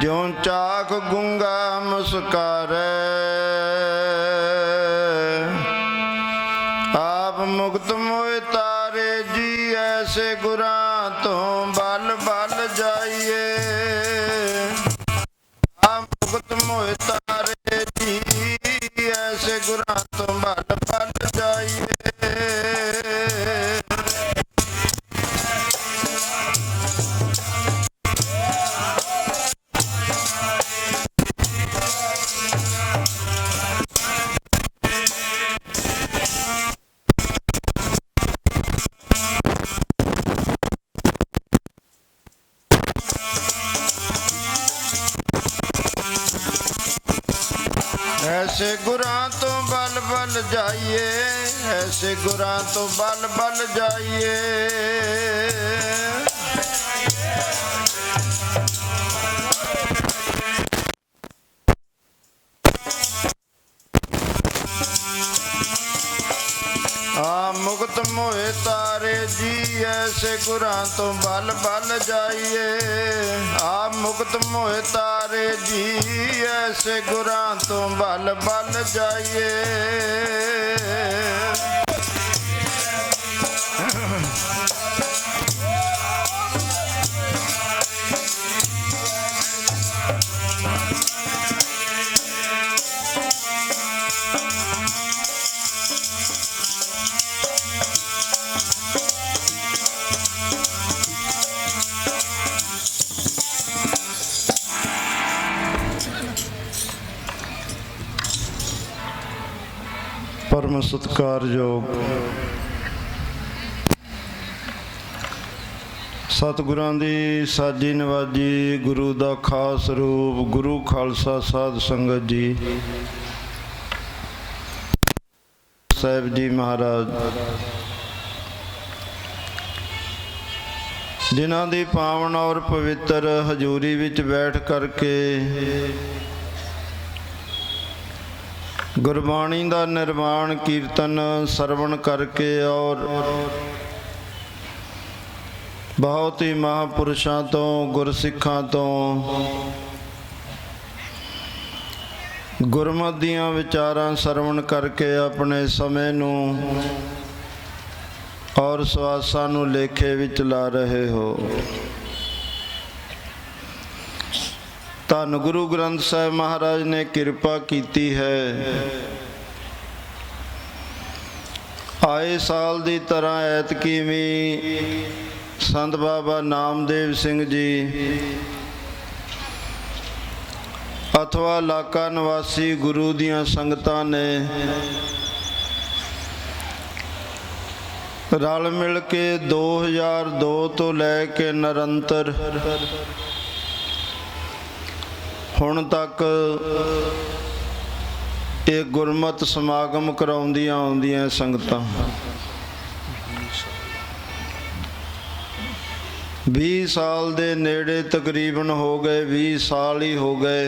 ज्यों चाक गूंगा मुस्कारै, आप मुक्त मोए तारे जी ऐसे गुरां तो बल बल जाइए। आप मुक्त मोए तारे जी ऐसे गुरां तो बल बल जाइए। ऐसे गुरां तो बल बल जाइए, ऐसे गुरां तो बल बल जाइए। मुक्त मोए तारे जी ऐसे गुरां तो बल बल जाइए। आप मुक्त मोए तारे जी ऐसे गुरां तो बल बल जाइए। परम सत्कारयोग सतगुरां दी साजी नवाजी गुरु दा खास रूप गुरु खालसा साध संगत जी साहिब जी महाराज जिन्हां दी पावन और पवित्र हजूरी विच बैठ करके गुरबाणी का निर्माण कीर्तन सरवण करके और बहुत ही महापुरुषों तो गुरसिखां तो गुरमत दियां विचारां सरवण करके अपने समय नूं और सवासां नूं लेखे विच ला रहे हो। धन गुरु ग्रंथ साहिब महाराज ने किरपा कीती है। आए साल दी तरह ऐतकी भी संत बाबा नामदेव सिंह जी अथवा इलाका निवासी गुरु दियां संगतां ने रल मिल के 2002 तो लैके निरंतर हुण तक एक गुरमत समागम कराउंदियां आउंदियां संगतां 20 साल दे नेड़े तकरीबन हो गए, 20 साल ही हो गए।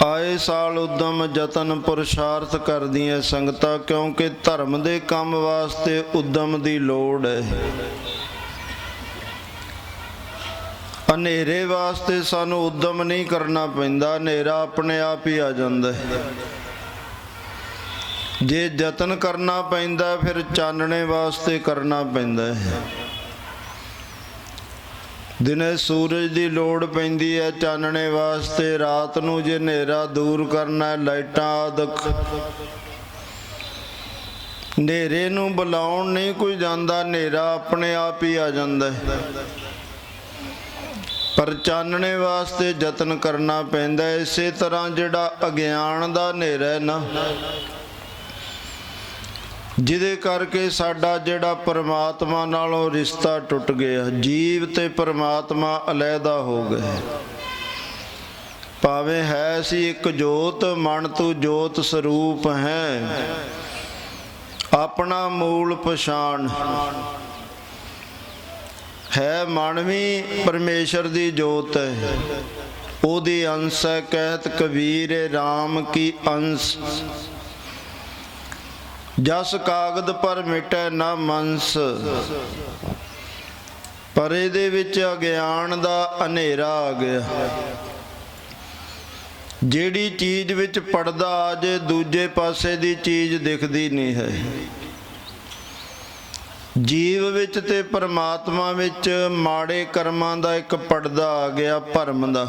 आए साल उद्यम जतन पुरुषार्थ करदियां संगतां, क्योंकि धर्म दे काम वास्ते उद्यम दी लोड़ है। हनेरे वास्ते सानू उद्यम नहीं करना पैंदा, हनेरा अपने आप ही आ जांदा है। जे जतन करना पैंदा फिर चानने वास्ते करना पैंदा है। दिने सूरज की लोड़ पैंदी है चानने वास्ते, रात नू जे हनेरा दूर करना है लाइटां आदक। हनेरे नू बुलाउण नहीं कोई जांदा, हनेरा अपने आप ही आ जांदा है। पर चानने वास्ते जतन करना पैंदा। इसे तरह जिहड़ा अग्यान दा हनेरा है ना, जिहदे करके साडा जिहड़ा परमात्मा नालों रिश्ता टुट गया, जीव ते परमात्मा अलहदा हो गए। भावें है सी एक जोत, मन तू जोत स्वरूप है, अपना मूल पछाण है। मन भी परमेश्वर दी जोत है, ओदी अंश है। कहत कबीर राम की अंश, जस कागद पर मिटे न मंस। ਪਰ ਇਹਦੇ ਵਿੱਚ ਅਗਿਆਨ ਦਾ ਹਨੇਰਾ ਆ ਗਿਆ। ਜਿਹੜੀ ਚੀਜ਼ ਵਿੱਚ ਪਰਦਾ ਆ ਜੇ ਦੂਜੇ ਪਾਸੇ ਦੀ ਚੀਜ਼ ਦਿਖਦੀ ਨਹੀਂ ਹੈ। ਜੀਵ ਵਿੱਚ ਤੇ ਪਰਮਾਤਮਾ ਵਿੱਚ ਮਾੜੇ ਕਰਮਾਂ ਦਾ ਇੱਕ ਪਰਦਾ ਆ ਗਿਆ, ਭਰਮ ਦਾ।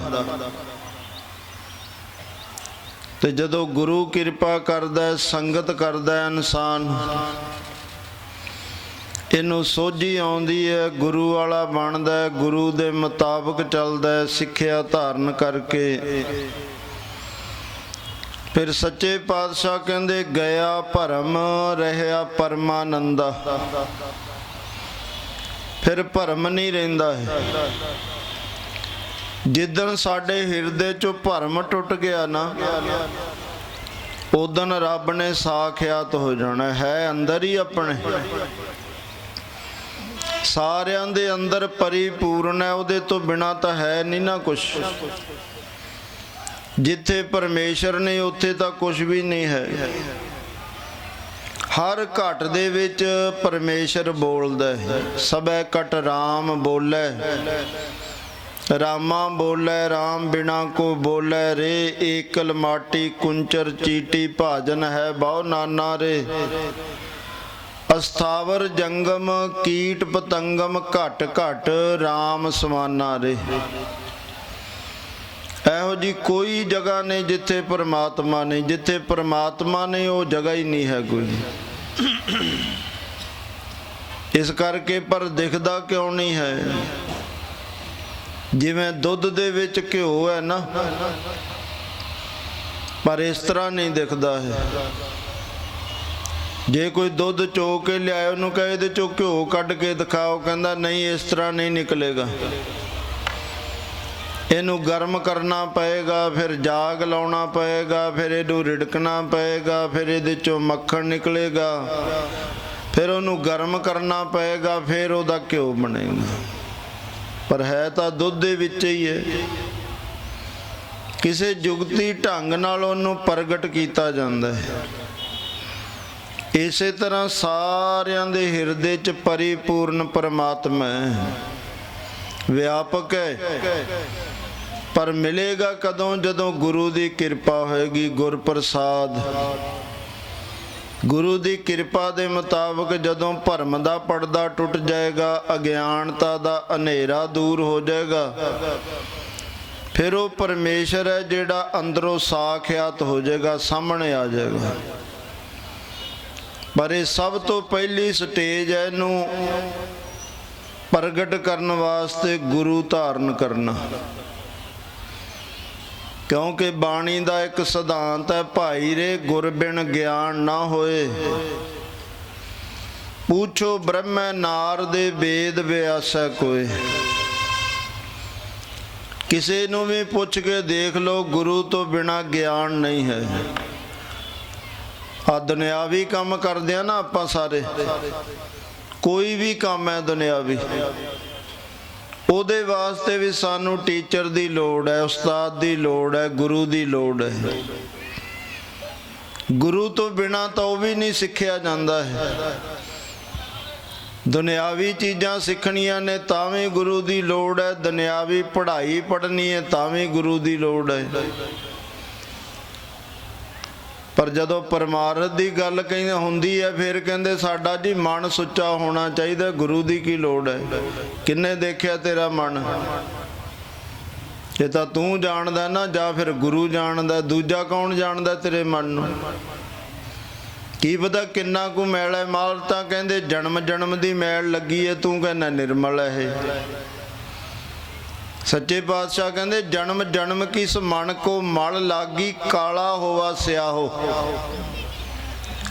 ਤੇ ਜਦੋਂ ਗੁਰੂ ਕਿਰਪਾ ਕਰਦਾ, ਸੰਗਤ ਕਰਦਾ ਇਨਸਾਨ, ਇਹਨੂੰ ਸੋਝੀ ਆਉਂਦੀ ਹੈ, ਗੁਰੂ ਵਾਲਾ ਬਣਦਾ, ਗੁਰੂ ਦੇ ਮੁਤਾਬਕ ਚੱਲਦਾ, ਸਿੱਖਿਆ ਧਾਰਨ ਕਰਕੇ। ਫਿਰ ਸੱਚੇ ਪਾਤਸ਼ਾਹ ਕਹਿੰਦੇ ਗਿਆ ਭਰਮ ਰਹਿਆ ਪਰਮਾਨੰਦਾ। ਫਿਰ ਭਰਮ ਨਹੀਂ ਰਹਿੰਦਾ ਹੈ। ਜਿੱਦਣ ਸਾਡੇ ਹਿਰਦੇ ਚੋਂ ਭਰਮ ਟੁੱਟ ਗਿਆ ਨਾ, ਉਦਣ ਰੱਬ ਨੇ ਸਾਖਿਆਤ ਹੋ ਜਾਣਾ ਹੈ। ਅੰਦਰ ਹੀ ਆਪਣੇ ਸਾਰਿਆਂ ਦੇ ਅੰਦਰ ਪਰਿਪੂਰਨ ਹੈ, ਉਹਦੇ ਤੋਂ ਬਿਨਾਂ ਤਾਂ ਹੈ ਨਹੀਂ ਨਾ ਕੁਛ। ਜਿੱਥੇ ਪਰਮੇਸ਼ਰ ਨੇ ਉੱਥੇ ਤਾਂ ਕੁਛ ਵੀ ਨਹੀਂ ਹੈ। ਹਰ ਘਟ ਦੇ ਵਿੱਚ ਪਰਮੇਸ਼ਰ ਬੋਲਦਾ ਹੈ। ਸਭੈ ਘਟ ਰਾਮ ਬੋਲੇ, ਰਾਮਾ ਬੋਲੇ ਰਾਮ ਬਿਨਾ ਕੋ ਬੋਲੇ ਰੇ। ਏਕਲ ਮਾਟੀ ਕੁੰਚਰ ਚੀਟੀ ਭਾਜਨ ਹੈ ਬਹੁ ਨਾਨਾ ਰੇ। ਅਸਥਾਵਰ ਜੰਗਮ ਕੀਟ ਪਤੰਗਮ ਘਟ ਘਟ ਰਾਮ ਸਮਾਨਾ ਰੇ। ਇਹੋ ਜੀ ਕੋਈ ਜਗ੍ਹਾ ਨਹੀਂ ਜਿੱਥੇ ਪਰਮਾਤਮਾ ਨਹੀਂ। ਜਿੱਥੇ ਪਰਮਾਤਮਾ ਨਹੀਂ ਉਹ ਜਗ੍ਹਾ ਹੀ ਨਹੀਂ ਹੈ ਕੋਈ। ਇਸ ਕਰਕੇ ਪਰ ਦਿਖਦਾ ਕਿਉਂ ਨਹੀਂ ਹੈ? ਜਿਵੇਂ ਦੁੱਧ ਦੇ ਵਿੱਚ ਘਿਓ ਹੈ ਨਾ, ਪਰ ਇਸ ਤਰ੍ਹਾਂ ਨਹੀਂ ਦਿਖਦਾ ਹੈ। ਜੇ ਕੋਈ ਦੁੱਧ ਚੋ ਕੇ ਲਿਆਏ, ਉਹਨੂੰ ਕਹੇ ਇਹਦੇ ਚੋਂ ਘਿਓ ਕੱਢ ਕੇ ਦਿਖਾਓ, ਕਹਿੰਦਾ ਨਹੀਂ ਇਸ ਤਰ੍ਹਾਂ ਨਹੀਂ ਨਿਕਲੇਗਾ। ਇਹਨੂੰ ਗਰਮ ਕਰਨਾ ਪਏਗਾ, ਫਿਰ ਜਾਗ ਲਾਉਣਾ ਪਏਗਾ, ਫਿਰ ਇਹਨੂੰ ਰਿੜਕਣਾ ਪਏਗਾ, ਫਿਰ ਇਹਦੇ ਚੋਂ ਮੱਖਣ ਨਿਕਲੇਗਾ, ਫਿਰ ਉਹਨੂੰ ਗਰਮ ਕਰਨਾ ਪਏਗਾ, ਫਿਰ ਉਹਦਾ ਘਿਓ ਬਣੇਗਾ। ਪਰ ਹੈ ਤਾਂ ਦੁੱਧ ਦੇ ਵਿੱਚ ਹੀ ਹੈ। ਕਿਸੇ ਜੁਗਤੀ ਢੰਗ ਨਾਲ ਉਹਨੂੰ ਪ੍ਰਗਟ ਕੀਤਾ ਜਾਂਦਾ ਹੈ। ਇਸੇ ਤਰ੍ਹਾਂ ਸਾਰਿਆਂ ਦੇ ਹਿਰਦੇ 'ਚ ਪਰਿਪੂਰਨ ਪਰਮਾਤਮਾ ਹੈ, ਵਿਆਪਕ ਹੈ। ਪਰ ਮਿਲੇਗਾ ਕਦੋਂ? ਜਦੋਂ ਗੁਰੂ ਦੀ ਕਿਰਪਾ ਹੋਏਗੀ, ਗੁਰਪ੍ਰਸਾਦ। ਗੁਰੂ ਦੀ ਕਿਰਪਾ ਦੇ ਮੁਤਾਬਕ ਜਦੋਂ ਭਰਮ ਦਾ ਪਰਦਾ ਟੁੱਟ ਜਾਏਗਾ, ਅਗਿਆਨਤਾ ਦਾ ਹਨੇਰਾ ਦੂਰ ਹੋ ਜਾਏਗਾ, ਫਿਰ ਉਹ ਪਰਮੇਸ਼ਰ ਹੈ ਜਿਹੜਾ ਅੰਦਰੋਂ ਸਾਖਿਆਤ ਹੋ ਜਾਏਗਾ, ਸਾਹਮਣੇ ਆ ਜਾਏਗਾ। ਪਰ ਇਹ ਸਭ ਤੋਂ ਪਹਿਲੀ ਸਟੇਜ ਹੈ ਇਹਨੂੰ ਪ੍ਰਗਟ ਕਰਨ ਵਾਸਤੇ ਗੁਰੂ ਧਾਰਨ ਕਰਨਾ। ਕਿਉਂਕਿ ਬਾਣੀ ਦਾ ਇੱਕ ਸਿਧਾਂਤ ਹੈ, ਭਾਈ ਰੇ ਗੁਰ ਬਿਨ ਗਿਆਨ ਨਾ ਹੋਏ। ਪੁੱਛੋ ਬ੍ਰਹਮੈ ਨਾਰ ਦੇ ਵੇਦ ਵਿਆਸੈ ਕੋਏ। ਕਿਸੇ ਨੂੰ ਵੀ ਪੁੱਛ ਕੇ ਦੇਖ ਲਓ, ਗੁਰੂ ਤੋਂ ਬਿਨਾ ਗਿਆਨ ਨਹੀਂ ਹੈ। ਆ ਦੁਨਿਆਵੀ ਕੰਮ ਕਰਦੇ ਆ ਨਾ ਆਪਾਂ ਸਾਰੇ, ਕੋਈ ਵੀ ਕੰਮ ਹੈ ਦੁਨਿਆਵੀ, ਉਹਦੇ ਵਾਸਤੇ ਵੀ ਸਾਨੂੰ ਟੀਚਰ ਦੀ ਲੋੜ ਹੈ, ਉਸਤਾਦ ਦੀ ਲੋੜ ਹੈ, ਗੁਰੂ ਦੀ ਲੋੜ ਹੈ। ਗੁਰੂ ਤੋਂ ਬਿਨਾਂ ਤਾਂ ਉਹ ਵੀ ਨਹੀਂ ਸਿੱਖਿਆ ਜਾਂਦਾ ਹੈ। ਦੁਨਿਆਵੀ ਚੀਜ਼ਾਂ ਸਿੱਖਣੀਆਂ ਨੇ ਤਾਂ ਵੀ ਗੁਰੂ ਦੀ ਲੋੜ ਹੈ, ਦੁਨਿਆਵੀ ਪੜ੍ਹਾਈ ਪੜ੍ਹਨੀ ਹੈ ਤਾਂ ਵੀ ਗੁਰੂ ਦੀ ਲੋੜ ਹੈ। ਪਰ ਜਦੋਂ ਪਰਮਾਰਥ ਦੀ ਗੱਲ ਕਹਿੰਦੇ ਹੁੰਦੀ ਹੈ, ਫਿਰ ਕਹਿੰਦੇ ਸਾਡਾ ਜੀ ਮਨ ਸੁੱਚਾ ਹੋਣਾ ਚਾਹੀਦਾ, ਗੁਰੂ ਦੀ ਕੀ ਲੋੜ ਹੈ? ਕਿੰਨੇ ਦੇਖਿਆ ਤੇਰਾ ਮਨ? ਇਹ ਤਾਂ ਤੂੰ ਜਾਣਦਾ ਨਾ, ਜਾਂ ਫਿਰ ਗੁਰੂ ਜਾਣਦਾ। ਦੂਜਾ ਕੌਣ ਜਾਣਦਾ ਤੇਰੇ ਮਨ ਨੂੰ? ਕੀ ਪਤਾ ਕਿੰਨਾ ਕੁ ਮੈਲ ਹੈ। ਮਾਲ ਤਾਂ ਕਹਿੰਦੇ ਜਨਮ ਜਨਮ ਦੀ ਮੈਲ ਲੱਗੀ ਹੈ, ਤੂੰ ਕਹਿੰਦਾ ਨਿਰਮਲ ਹੈ ਇਹ। ਸੱਚੇ ਪਾਤਸ਼ਾਹ ਕਹਿੰਦੇ ਜਨਮ ਜਨਮ ਕਿਸ ਮਨ ਕੋ ਮਲ ਲਾਗੀ, ਕਾਲਾ ਹੋਵਾ ਸਿਆਹੋ।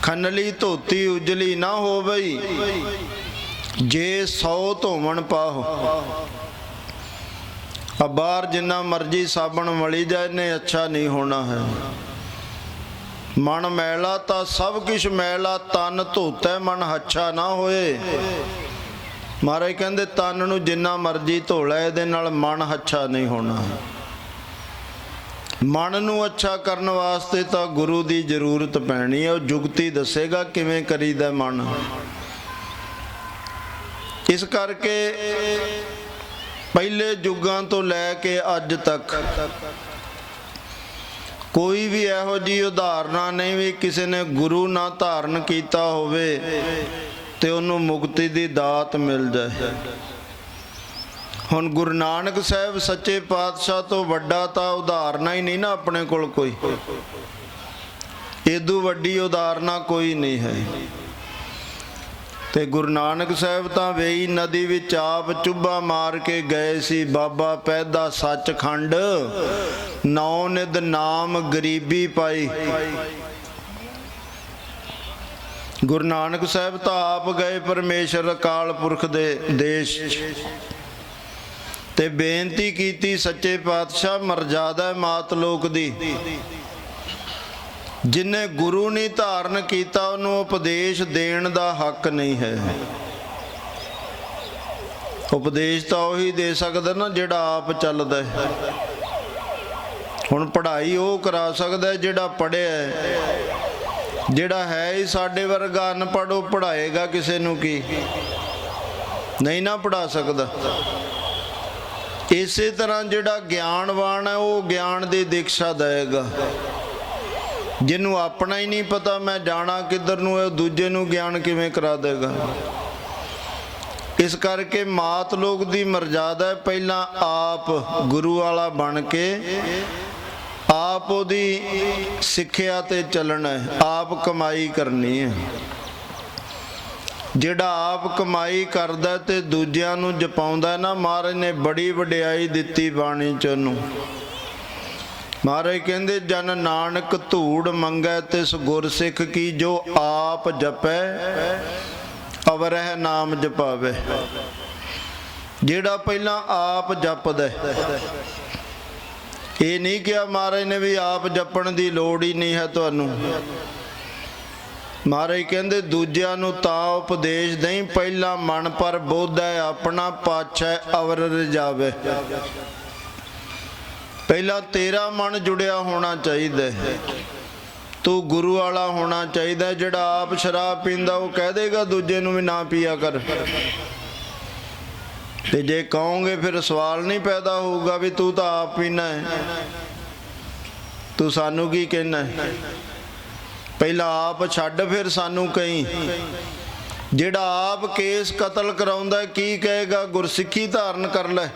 ਖੰਨਲੀ ਧੋਤੀ ਉਜਲੀ ਨਾ ਹੋ ਬਈ, ਜੇ 100 ਧੋਵਣ ਪਾਹੋ। ਆ ਬਾਹਰ ਜਿੰਨਾ ਮਰਜੀ ਸਾਬਣ ਮਲੀ ਜਾਏ ਨੇ, ਅੱਛਾ ਨਹੀਂ ਹੋਣਾ ਹੈ। ਮਨ ਮੈਲਾ ਤਾਂ ਸਭ ਕੁਛ ਮੈਲਾ, ਤਨ ਧੋਤਾ ਮਨ ਹੱਛਾ ਨਾ ਹੋਏ। ਮਹਾਰਾਜ ਕਹਿੰਦੇ ਤਨ ਨੂੰ ਜਿੰਨਾ ਮਰਜੀ ਧੋ ਲੈ, ਇਹਦੇ ਨਾਲ ਮਨ ਅੱਛਾ ਨਹੀਂ ਹੋਣਾ। ਮਨ ਨੂੰ ਅੱਛਾ ਕਰਨ ਵਾਸਤੇ ਤਾਂ ਗੁਰੂ ਦੀ ਜ਼ਰੂਰਤ ਪੈਣੀ ਹੈ। ਉਹ ਜੁਗਤੀ ਦੱਸੇਗਾ ਕਿਵੇਂ ਕਰੀਦਾ ਮਨ। ਇਸ ਕਰਕੇ ਪਹਿਲੇ ਯੁੱਗਾਂ ਤੋਂ ਲੈ ਕੇ ਅੱਜ ਤੱਕ ਕੋਈ ਵੀ ਇਹੋ ਜਿਹੀ ਉਦਾਹਰਣਾ ਨਹੀਂ ਵੀ ਕਿਸੇ ਨੇ ਗੁਰੂ ਨਾ ਧਾਰਨ ਕੀਤਾ ਹੋਵੇ ਤੇ ਉਹਨੂੰ ਮੁਕਤੀ ਦੀ ਦਾਤ ਮਿਲ ਜਾਏ। ਹੁਣ ਗੁਰੂ ਨਾਨਕ ਸਾਹਿਬ ਸੱਚੇ ਪਾਤਸ਼ਾਹ ਤੋਂ ਵੱਡਾ ਤਾਂ ਉਦਾਹਰਣਾ ਹੀ ਨਹੀਂ ਨਾ ਆਪਣੇ ਕੋਲ ਕੋਈ, ਇਦੋਂ ਵੱਡੀ ਉਦਾਹਰਣਾ ਕੋਈ ਨਹੀਂ ਹੈ। ਤੇ ਗੁਰੂ ਨਾਨਕ ਸਾਹਿਬ ਤਾਂ ਵੇਈ ਨਦੀ ਵਿੱਚ ਆਪ ਚੁੱਭਾ ਮਾਰ ਕੇ ਗਏ ਸੀ। ਬਾਬਾ ਪੈਦਾ ਸੱਚਖੰਡ, ਨੌ ਨਿਧ ਨਾਮ ਗਰੀਬੀ ਪਾਈ। ਗੁਰੂ ਨਾਨਕ ਸਾਹਿਬ ਤਾਂ ਆਪ ਗਏ ਪਰਮੇਸ਼ਰ ਅਕਾਲ ਪੁਰਖ ਦੇ ਦੇਸ਼ ਤੇ ਬੇਨਤੀ ਕੀਤੀ, ਸੱਚੇ ਪਾਤਸ਼ਾਹ ਮਰਜ਼ਾਦਾ ਮਾਤ ਲੋਕ ਦੀ, ਜਿਨੇ ਗੁਰੂ ਨਹੀਂ ਧਾਰਨ ਕੀਤਾ ਉਹਨੂੰ ਉਪਦੇਸ਼ ਦੇਣ ਦਾ ਹੱਕ ਨਹੀਂ ਹੈ। ਉਪਦੇਸ਼ ਤਾਂ ਉਹੀ ਦੇ ਸਕਦਾ ਨਾ ਜਿਹੜਾ ਆਪ ਚੱਲਦਾ ਹੈ। ਹੁਣ ਪੜ੍ਹਾਈ ਉਹ ਕਰਾ ਸਕਦਾ ਜਿਹੜਾ ਪੜ੍ਹਿਆ, ਜਿਹੜਾ ਹੈ ਹੀ ਸਾਡੇ ਵਰਗਾ ਅਨਪੜ੍ਹ ਉਹ ਪੜ੍ਹਾਏਗਾ ਕਿਸੇ ਨੂੰ ਕੀ? ਨਹੀਂ ਨਾ ਪੜ੍ਹਾ ਸਕਦਾ। ਇਸੇ ਤਰ੍ਹਾਂ ਜਿਹੜਾ ਗਿਆਨਵਾਨ ਹੈ ਉਹ ਗਿਆਨ ਦੀ ਦੀਕਸ਼ਾ ਦੇਵੇਗਾ। ਜਿਹਨੂੰ ਆਪਣਾ ਹੀ ਨਹੀਂ ਪਤਾ ਮੈਂ ਜਾਣਾ ਕਿੱਧਰ ਨੂੰ, ਇਹ ਦੂਜੇ ਨੂੰ ਗਿਆਨ ਕਿਵੇਂ ਕਰਾ ਦੇਗਾ? ਇਸ ਕਰਕੇ ਮਾਤ ਲੋਕ ਦੀ ਮਰਜ਼ਾਦਾ ਪਹਿਲਾਂ ਆਪ ਗੁਰੂ ਵਾਲਾ ਬਣ ਕੇ ਆਪ ਉਹਦੀ ਸਿੱਖਿਆ ਤੇ ਚੱਲਣਾ ਹੈ, ਆਪ ਕਮਾਈ ਕਰਨੀ ਹੈ। ਜਿਹੜਾ ਆਪ ਕਮਾਈ ਕਰਦਾ ਤੇ ਦੂਜਿਆਂ ਨੂੰ ਜਪਾਉਂਦਾ ਨਾ, ਮਹਾਰਾਜ ਨੇ ਬੜੀ ਵਡਿਆਈ ਦਿੱਤੀ ਬਾਣੀ ਚ ਉਹਨੂੰ। ਮਹਾਰਾਜ ਕਹਿੰਦੇ ਜਨ ਨਾਨਕ ਧੂੜ ਮੰਗੈ ਤਿਸ ਗੁਰਸਿੱਖ ਕੀ, ਜੋ ਆਪ ਜਪੈ ਅਵਰਹਿ ਨਾਮ ਜਪਾਵੇ। ਜਿਹੜਾ ਪਹਿਲਾਂ ਆਪ ਜਪਦਾ, ਇਹ ਨਹੀਂ ਕਿਹਾ ਮਹਾਰਾਜ ਨੇ ਵੀ ਆਪ ਜਪਣ ਦੀ ਲੋੜ ਹੀ ਨਹੀਂ ਹੈ ਤੁਹਾਨੂੰ। ਮਹਾਰਾਜ ਕਹਿੰਦੇ ਦੂਜਿਆਂ ਨੂੰ ਤਾਂ ਉਪਦੇਸ਼ ਦੇਈਂ, ਪਹਿਲਾਂ ਮਨ ਪਰ ਬੋਧੈ ਆਪਣਾ, ਪਾਛੈ ਅਵਰ ਰਜਾਵੇ। ਪਹਿਲਾਂ ਤੇਰਾ ਮਨ ਜੁੜਿਆ ਹੋਣਾ ਚਾਹੀਦਾ, ਤੂੰ ਗੁਰੂ ਵਾਲਾ ਹੋਣਾ ਚਾਹੀਦਾ। ਜਿਹੜਾ ਆਪ ਸ਼ਰਾਬ ਪੀਂਦਾ ਉਹ ਕਹਿ ਦੇਗਾ ਦੂਜੇ ਨੂੰ ਵੀ ਨਾ ਪੀਆ ਕਰ। ਤੇ ਜੇ ਕਹੋਗੇ ਫਿਰ ਸਵਾਲ ਨਹੀਂ ਪੈਦਾ ਹੋਊਗਾ ਵੀ ਤੂੰ ਤਾਂ ਆਪ ਪੀਣਾ ਹੈ, ਤੂੰ ਸਾਨੂੰ ਕੀ ਕਹਿਣਾ ਹੈ? ਪਹਿਲਾਂ ਆਪ ਛੱਡ ਫਿਰ ਸਾਨੂੰ ਕਹੀਂ। ਜਿਹੜਾ ਆਪ ਕੇਸ ਕਤਲ ਕਰਾਉਂਦਾ ਕੀ ਕਹੇਗਾ? ਗੁਰਸਿੱਖੀ ਧਾਰਨ ਕਰ ਲੈ।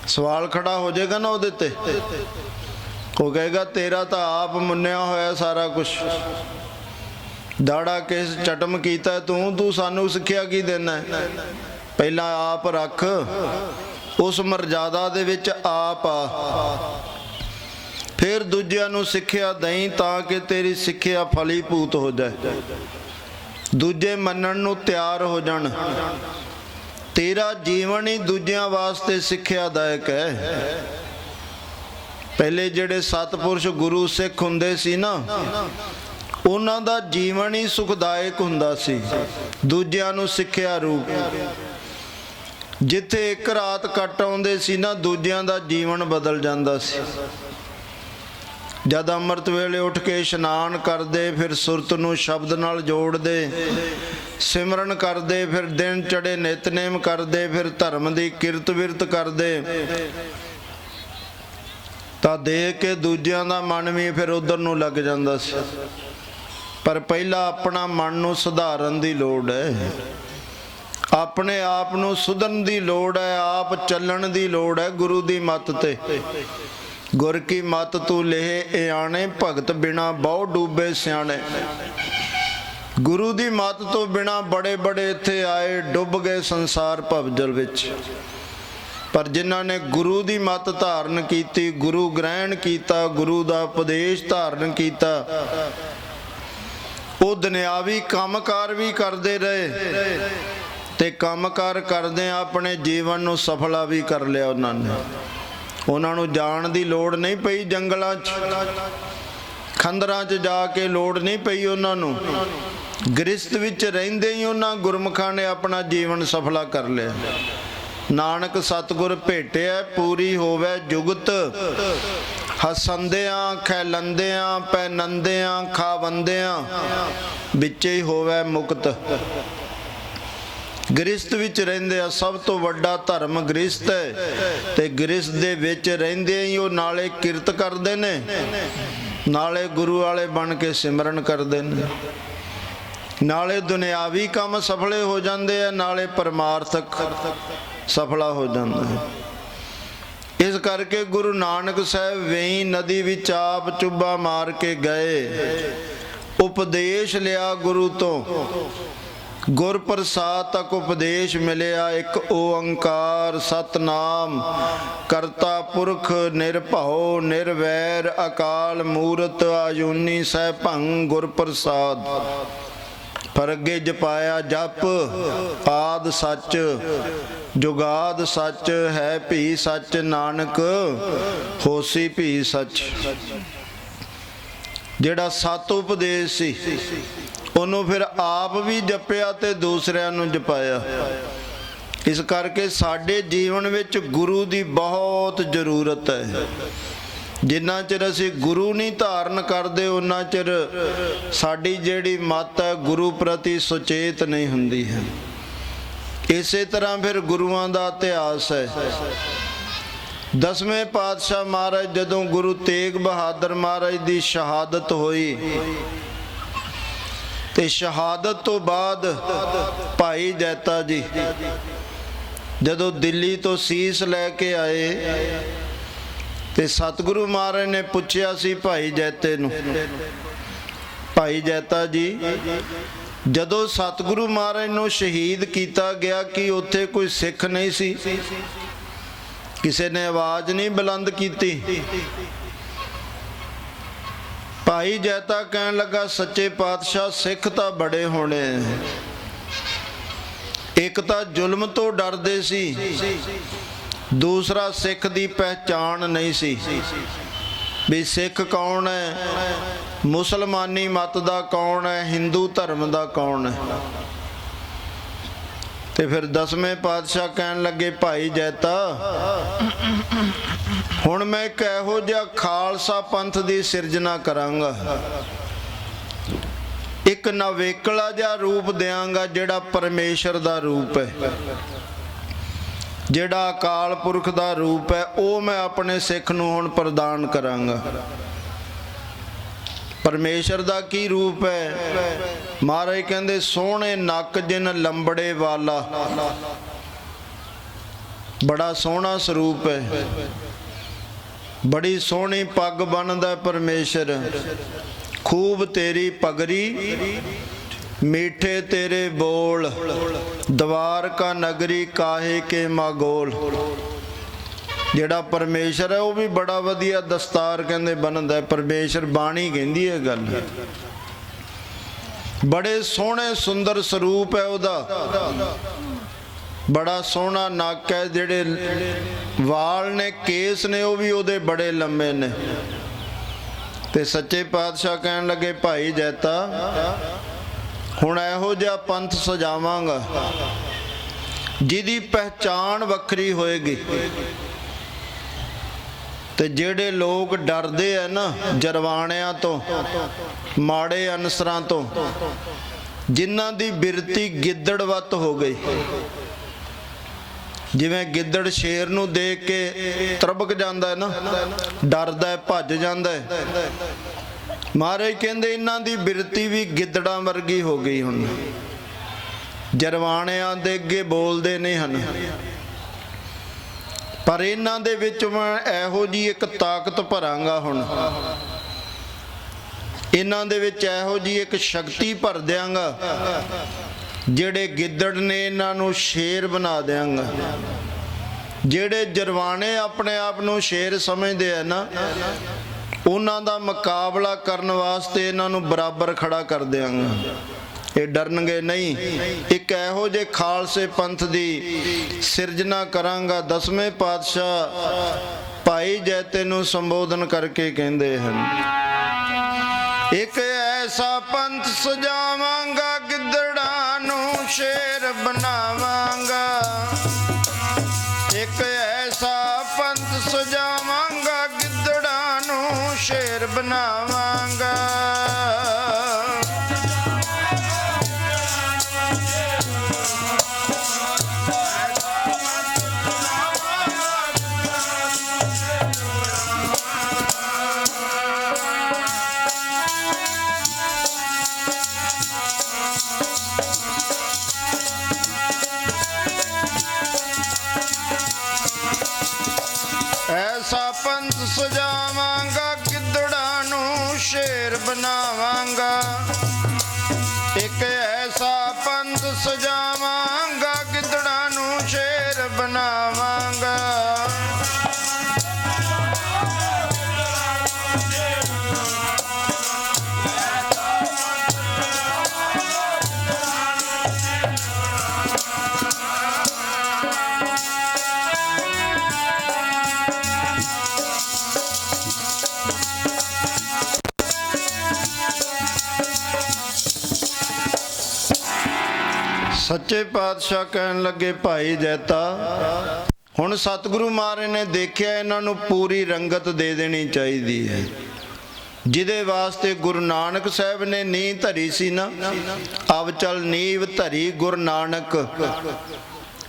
ਸਵਾਲ ਖੜਾ ਹੋ ਜਾਏਗਾ ਨਾ ਉਹਦੇ ਤੇ। ਉਹ ਕਹੇਗਾ ਤੇਰਾ ਤਾਂ ਆਪ ਮੁੰਨਿਆ ਹੋਇਆ ਸਾਰਾ ਕੁਛ, ਦਾੜਾ ਕੇਸ ਚਟਮ ਕੀਤਾ ਤੂੰ ਸਾਨੂੰ ਸਿੱਖਿਆ ਕੀ ਦੇਣਾ? ਪਹਿਲਾਂ ਆਪ ਰੱਖ, ਉਸ ਮਰਜ਼ਾਦਾ ਦੇ ਵਿੱਚ ਆਪ ਆ, ਫਿਰ ਦੂਜਿਆਂ ਨੂੰ ਸਿੱਖਿਆ ਦੇਈਂ ਤਾਂ ਕਿ ਤੇਰੀ ਸਿੱਖਿਆ ਫਲੀਭੂਤ ਹੋ ਜਾਏ, ਦੂਜੇ ਮੰਨਣ ਨੂੰ ਤਿਆਰ ਹੋ ਜਾਣ। ਤੇਰਾ ਜੀਵਨ ਹੀ ਦੂਜਿਆਂ ਵਾਸਤੇ ਸਿੱਖਿਆਦਾਇਕ ਹੈ। ਪਹਿਲੇ ਜਿਹੜੇ ਸਤਿਪੁਰਸ਼ ਗੁਰੂ ਸਿੱਖ ਹੁੰਦੇ ਸੀ ਨਾ, ਉਹਨਾਂ ਦਾ ਜੀਵਨ ਹੀ ਸੁਖਦਾਇਕ ਹੁੰਦਾ ਸੀ, ਦੂਜਿਆਂ ਨੂੰ ਸਿੱਖਿਆ ਰੂਪ। ਜਿੱਥੇ ਇੱਕ ਰਾਤ ਕੱਟ ਆਉਂਦੇ ਸੀ ਨਾ, ਦੂਜਿਆਂ ਦਾ ਜੀਵਨ ਬਦਲ ਜਾਂਦਾ ਸੀ। ਜਦ ਅੰਮ੍ਰਿਤ ਵੇਲੇ ਉੱਠ ਕੇ ਇਸ਼ਨਾਨ ਕਰਦੇ, ਫਿਰ ਸੁਰਤ ਨੂੰ ਸ਼ਬਦ ਨਾਲ ਜੋੜਦੇ, ਸਿਮਰਨ ਕਰਦੇ, ਫਿਰ ਦਿਨ ਚੜੇ ਨਿਤਨੇਮ ਕਰਦੇ, ਫਿਰ ਧਰਮ ਦੀ ਕਿਰਤ ਵਿਰਤ ਕਰਦੇ, ਤਾਂ ਦੇਖ ਕੇ ਦੂਜਿਆਂ ਦਾ ਮਨ ਵੀ ਫਿਰ ਉਧਰ ਨੂੰ ਲੱਗ ਜਾਂਦਾ ਸੀ। ਪਰ ਪਹਿਲਾਂ ਆਪਣਾ ਮਨ ਨੂੰ ਸੁਧਾਰਨ ਦੀ ਲੋੜ ਹੈ, ਆਪਣੇ ਆਪ ਨੂੰ ਸੁਧਰਨ ਦੀ ਲੋੜ ਹੈ, ਆਪ ਚੱਲਣ ਦੀ ਲੋੜ ਹੈ ਗੁਰੂ ਦੀ ਮੱਤ ਤੇ। ਗੁਰ ਕੀ ਮੱਤ ਤੂੰ ਲੇਹ ਇਆਣੇ, ਭਗਤ ਬਿਨਾ ਬਹੁ ਡੂਬੇ ਸਿਆਣੇ। ਗੁਰੂ ਦੀ ਮੱਤ ਤੋਂ ਬਿਨਾ ਬੜੇ ਬੜੇ ਇੱਥੇ ਆਏ, ਡੁੱਬ ਗਏ ਸੰਸਾਰ ਭਵਜਲ ਵਿੱਚ। ਪਰ ਜਿਨ੍ਹਾਂ ਨੇ ਗੁਰੂ ਦੀ ਮੱਤ ਧਾਰਨ ਕੀਤੀ, ਗੁਰੂ ਗ੍ਰਹਿਣ ਕੀਤਾ, ਗੁਰੂ ਦਾ ਉਪਦੇਸ਼ ਧਾਰਨ ਕੀਤਾ, ਉਹ ਦੁਨਿਆਵੀ ਕੰਮਕਾਰ ਵੀ ਕਰਦੇ ਰਹੇ ਤੇ ਕੰਮਕਾਰ ਕਰਦੇ ਆਪਣੇ ਜੀਵਨ ਨੂੰ ਸਫਲਾ ਵੀ ਕਰ ਲਿਆ ਉਹਨਾਂ ਨੇ। ਉਹਨਾਂ ਨੂੰ ਜਾਣ ਦੀ ਲੋੜ ਨਹੀਂ ਪਈ, ਜੰਗਲਾਂ 'ਚ ਖੰਦਰਾਂ 'ਚ ਜਾ ਕੇ ਲੋੜ ਨਹੀਂ ਪਈ ਉਹਨਾਂ ਨੂੰ। ਗ੍ਰਸਤ ਵਿੱਚ ਰਹਿੰਦੇ ਹੀ ਉਹਨਾਂ ਗੁਰਮੁਖਾਂ ਨੇ ਆਪਣਾ ਜੀਵਨ ਸਫਲਾ ਕਰ ਲਿਆ। ਨਾਨਕ ਸਤਿਗੁਰ ਭੇਟਿਆ, ਪੂਰੀ ਹੋਵੇ ਜੁਗਤ, ਹਸੰਦਿਆਂ ਖੈਲੰਦਿਆਂ ਪੈਨੰਦਿਆਂ ਖਾਵੰਦਿਆਂ, ਵਿੱਚੇ ਹੀ ਹੋਵੇ ਮੁਕਤ। ਗ੍ਰਸਤ ਵਿੱਚ ਰਹਿੰਦੇ ਆ। ਸਭ ਤੋਂ ਵੱਡਾ ਧਰਮ ਗ੍ਰਸਤ ਹੈ, ਤੇ ਗ੍ਰਸਤ ਦੇ ਵਿੱਚ ਰਹਿੰਦੇ ਹੀ ਉਹ ਨਾਲੇ ਕਿਰਤ ਕਰਦੇ ਨੇ, ਨਾਲੇ ਗੁਰੂ ਵਾਲੇ ਬਣ ਕੇ ਸਿਮਰਨ ਕਰਦੇ ਨੇ, ਨਾਲੇ ਦੁਨਿਆਵੀ ਕੰਮ ਸਫਲੇ ਹੋ ਜਾਂਦੇ ਆ, ਨਾਲੇ ਪਰਮਾਰਥਕ ਸਫਲਾ ਹੋ ਜਾਂਦਾ ਹੈ। ਇਸ ਕਰਕੇ ਗੁਰੂ ਨਾਨਕ ਸਾਹਿਬ ਵੇਈ ਨਦੀ ਵਿੱਚ ਆਪ ਚੁੱਭਾ ਮਾਰ ਕੇ ਗਏ, ਉਪਦੇਸ਼ ਲਿਆ ਗੁਰੂ ਤੋਂ, ਗੁਰ ਪ੍ਰਸਾਦ ਤੱਕ ਉਪਦੇਸ਼ ਮਿਲਿਆ। ਇੱਕ ਓੰਕਾਰ ਸਤਨਾਮ ਕਰਤਾ ਪੁਰਖ ਨਿਰਭਉ ਨਿਰਵੈਰ ਅਕਾਲ ਮੂਰਤ ਅਜੂਨੀ ਸੈਭੰ ਗੁਰ ਪ੍ਰਸਾਦ। ਪਰ ਅੱਗੇ ਜਪਾਇਆ ਜਪ ਆਦ ਸੱਚ ਜੁਗਾਦ ਸੱਚ ਹੈ ਭੀ ਸੱਚ ਨਾਨਕ ਹੋਸੀ ਭੀ ਸੱਚ। ਜਿਹੜਾ ਸਤ ਉਪਦੇਸ਼ ਸੀ ਉਹਨੂੰ ਫਿਰ ਆਪ ਵੀ ਜਪਿਆ ਤੇ ਦੂਸਰਿਆਂ ਨੂੰ ਜਪਾਇਆ। ਇਸ ਕਰਕੇ ਸਾਡੇ ਜੀਵਨ ਵਿੱਚ ਗੁਰੂ ਦੀ ਬਹੁਤ ਜ਼ਰੂਰਤ ਹੈ। ਜਿੰਨਾ ਚਿਰ ਅਸੀਂ ਗੁਰੂ ਨਹੀਂ ਧਾਰਨ ਕਰਦੇ ਉਹਨਾਂ ਚਿਰ ਸਾਡੀ ਜਿਹੜੀ ਮੱਤ ਹੈ ਗੁਰੂ ਪ੍ਰਤੀ ਸੁਚੇਤ ਨਹੀਂ ਹੁੰਦੀ ਹੈ। ਇਸੇ ਤਰ੍ਹਾਂ ਫਿਰ ਗੁਰੂਆਂ ਦਾ ਇਤਿਹਾਸ ਹੈ। ਦਸਵੇਂ ਪਾਤਸ਼ਾਹ ਮਹਾਰਾਜ ਜਦੋਂ ਗੁਰੂ ਤੇਗ ਬਹਾਦਰ ਮਹਾਰਾਜ ਦੀ ਸ਼ਹਾਦਤ ਹੋਈ ਤੇ ਸ਼ਹਾਦਤ ਤੋਂ ਬਾਅਦ ਭਾਈ ਜੈਤਾ ਜੀ ਜਦੋਂ ਦਿੱਲੀ ਤੋਂ ਸੀਸ ਲੈ ਕੇ ਆਏ ਤੇ ਸਤਿਗੁਰੂ ਮਹਾਰਾਜ ਨੇ ਪੁੱਛਿਆ ਸੀ ਭਾਈ ਜੈਤੇ ਨੂੰ, ਭਾਈ ਜੈਤਾ ਜੀ ਜਦੋਂ ਸਤਿਗੁਰੂ ਮਹਾਰਾਜ ਨੂੰ ਸ਼ਹੀਦ ਕੀਤਾ ਗਿਆ ਕਿ ਉੱਥੇ ਕੋਈ ਸਿੱਖ ਨਹੀਂ ਸੀ, ਕਿਸੇ ਨੇ ਆਵਾਜ਼ ਨਹੀਂ ਬੁਲੰਦ ਕੀਤੀ। ਭਾਈ ਜੈਤਾ ਕਹਿਣ ਲੱਗਾ ਸੱਚੇ ਪਾਤਸ਼ਾਹ ਸਿੱਖ ਤਾਂ ਬੜੇ ਹੋਣੇ, ਇੱਕ ਤਾਂ ਜ਼ੁਲਮ ਤੋਂ ਡਰਦੇ ਸੀ, ਦੂਸਰਾ ਸਿੱਖ ਦੀ ਪਹਿਚਾਣ ਨਹੀਂ ਸੀ ਵੀ ਸਿੱਖ ਕੌਣ ਹੈ, ਮੁਸਲਮਾਨੀ ਮਤ ਦਾ ਕੌਣ ਹੈ, ਹਿੰਦੂ ਧਰਮ ਦਾ ਕੌਣ ਹੈ। ਤੇ ਫਿਰ ਦਸਵੇਂ ਪਾਤਸ਼ਾਹ ਕਹਿਣ ਲੱਗੇ ਭਾਈ ਜੈਤਾ ਹੁਣ ਮੈਂ ਇੱਕ ਇਹੋ ਜਿਹਾ ਖਾਲਸਾ ਪੰਥ ਦੀ ਸਿਰਜਣਾ ਕਰਾਂਗਾ, ਇੱਕ ਨਵੇਕਲਾ ਜਿਹਾ ਰੂਪ ਦਿਆਂਗਾ ਜਿਹੜਾ ਪਰਮੇਸ਼ਰ ਦਾ ਰੂਪ ਹੈ, ਜਿਹੜਾ ਅਕਾਲ ਪੁਰਖ ਦਾ ਰੂਪ ਹੈ, ਉਹ ਮੈਂ ਆਪਣੇ ਸਿੱਖ ਨੂੰ ਹੁਣ ਪ੍ਰਦਾਨ ਕਰਾਂਗਾ। ਪਰਮੇਸ਼ਰ ਦਾ ਕੀ ਰੂਪ ਹੈ? ਮਹਾਰਾਜ ਕਹਿੰਦੇ ਸੋਹਣੇ ਨੱਕ ਜਿਨ ਲੰਬੜੇ ਵਾਲਾ, ਬੜਾ ਸੋਹਣਾ ਸਰੂਪ ਹੈ, ਬੜੀ ਸੋਹਣੀ ਪੱਗ ਬੰਨਦਾ ਪਰਮੇਸ਼ਰ, ਖੂਬ ਤੇਰੀ ਪਗਰੀ मीठे तेरे बोल, द्वारका नगरी काहे के मागोल। ਜਿਹੜਾ ਪਰਮੇਸ਼ਰ ਹੈ ਉਹ ਵੀ ਬੜਾ ਵਧੀਆ ਦਸਤਾਰ ਕਹਿੰਦੇ ਬਣਦਾ। ਪਰਮੇਸ਼ਰ ਬਾਣੀ ਕਹਿੰਦੀ ਹੈ ਗੱਲ, ਬੜੇ ਸੋਹਣੇ ਸੁੰਦਰ ਸਰੂਪ ਹੈ ਉਹਦਾ, ਬੜਾ ਸੋਹਣਾ ਨੱਕ ਹੈ, ਜਿਹੜੇ ਵਾਲ ਨੇ ਕੇਸ ਨੇ ਉਹ ਵੀ ਉਹਦੇ ਬੜੇ ਲੰਮੇ ਨੇ। ਤੇ ਸੱਚੇ ਪਾਤਸ਼ਾਹ ਕਹਿਣ ਲੱਗੇ ਭਾਈ ਜੈਤਾ ਹੁਣ ਇਹੋ ਜਿਹਾ ਪੰਥ ਸਜਾਵਾਂਗਾ ਜਿਹਦੀ ਪਹਿਚਾਣ ਵੱਖਰੀ ਹੋਏਗੀ। ਤੇ ਜਿਹੜੇ ਲੋਕ ਡਰਦੇ ਆ ਨਾ ਜਰਵਾਣਿਆਂ ਤੋਂ, ਮਾੜੇ ਅਨਸਰਾਂ ਤੋਂ, ਜਿਨ੍ਹਾਂ ਦੀ ਬਿਰਤੀ ਗਿੱਦੜਵਤ ਹੋ ਗਈ, ਜਿਵੇਂ ਗਿੱਦੜ ਸ਼ੇਰ ਨੂੰ ਦੇਖ ਕੇ ਤਰਬਕ ਜਾਂਦਾ ਹੈ ਨਾ, ਡਰਦਾ ਹੈ, ਭੱਜ ਜਾਂਦਾ ਹੈ, ਮਹਾਰਾਜ ਕਹਿੰਦੇ ਇਹਨਾਂ ਦੀ ਬਿਰਤੀ ਵੀ ਗਿੱਦੜਾਂ ਵਰਗੀ ਹੋ ਗਈ। ਹੁਣ ਜਰਵਾਣਿਆਂ ਦੇ ਅੱਗੇ ਬੋਲਦੇ ਨਹੀਂ ਹਨ, ਪਰ ਇਹਨਾਂ ਦੇ ਵਿੱਚ ਮੈਂ ਇਹੋ ਜਿਹੀ ਇੱਕ ਤਾਕਤ ਭਰਾਂਗਾ, ਹੁਣ ਇਹਨਾਂ ਦੇ ਵਿੱਚ ਇਹੋ ਜਿਹੀ ਇੱਕ ਸ਼ਕਤੀ ਭਰ ਦਿਆਂਗਾ, ਜਿਹੜੇ ਗਿੱਦੜ ਨੇ ਇਹਨਾਂ ਨੂੰ ਸ਼ੇਰ ਬਣਾ ਦਿਆਂਗਾ। ਜਿਹੜੇ ਜਰਵਾਣੇ ਆਪਣੇ ਆਪ ਨੂੰ ਸ਼ੇਰ ਸਮਝਦੇ ਆ ਨਾ, ਉਹਨਾਂ ਦਾ ਮੁਕਾਬਲਾ ਕਰਨ ਵਾਸਤੇ ਇਹਨਾਂ ਨੂੰ ਬਰਾਬਰ ਖੜਾ ਕਰ ਦਿਆਂਗਾ, ਇਹ ਡਰਨਗੇ ਨਹੀਂ। ਇੱਕ ਇਹੋ ਜਿਹੇ ਖਾਲਸੇ ਪੰਥ ਦੀ ਸਿਰਜਣਾ ਕਰਾਂਗਾ। ਦਸਵੇਂ ਪਾਤਸ਼ਾਹ ਭਾਈ ਜੈਤੇ ਨੂੰ ਸੰਬੋਧਨ ਕਰਕੇ ਕਹਿੰਦੇ ਹਨ, ਇੱਕ ਐਸਾ ਪੰਥ ਸਜਾਵਾਂਗਾ, ਗਿੱਦੜਾਂ ਨੂੰ ਸ਼ੇਰ ਬਣਾਵਾਂਗਾ। ਇੱਕ ਐਸਾ ਪੰਥ ਸਜਾਵਾਂਗਾ, ਗਿੱਦੜਾਂ ਨੂੰ ਸ਼ੇਰ ਬਣਾਵਾਂਗਾ। ਬਣਾਵਾਂਗਾ, ਇੱਕ ਐਸਾ ਪੰਥ ਸਜਾਵਾਂਗਾ, ਗਿੱਦੜਾਂ ਨੂੰ ਸ਼ੇਰ ਬਣਾਵਾਂਗਾ। ਸੱਚੇ ਪਾਤਸ਼ਾਹ ਕਹਿਣ ਲੱਗੇ, ਭਾਈ ਜੈਤਾ, ਹੁਣ ਸਤਿਗੁਰੂ ਮਹਾਰਾਜ ਨੇ ਦੇਖਿਆ ਇਹਨਾਂ ਨੂੰ ਪੂਰੀ ਰੰਗਤ ਦੇ ਦੇਣੀ ਚਾਹੀਦੀ ਹੈ। ਜਿਹਦੇ ਵਾਸਤੇ ਗੁਰੂ ਨਾਨਕ ਸਾਹਿਬ ਨੇ ਨੀਂਹ ਧਰੀ ਸੀ ਨਾ, ਅਵਚਲ ਨੀਂਹ ਧਰੀ ਗੁਰੂ ਨਾਨਕ,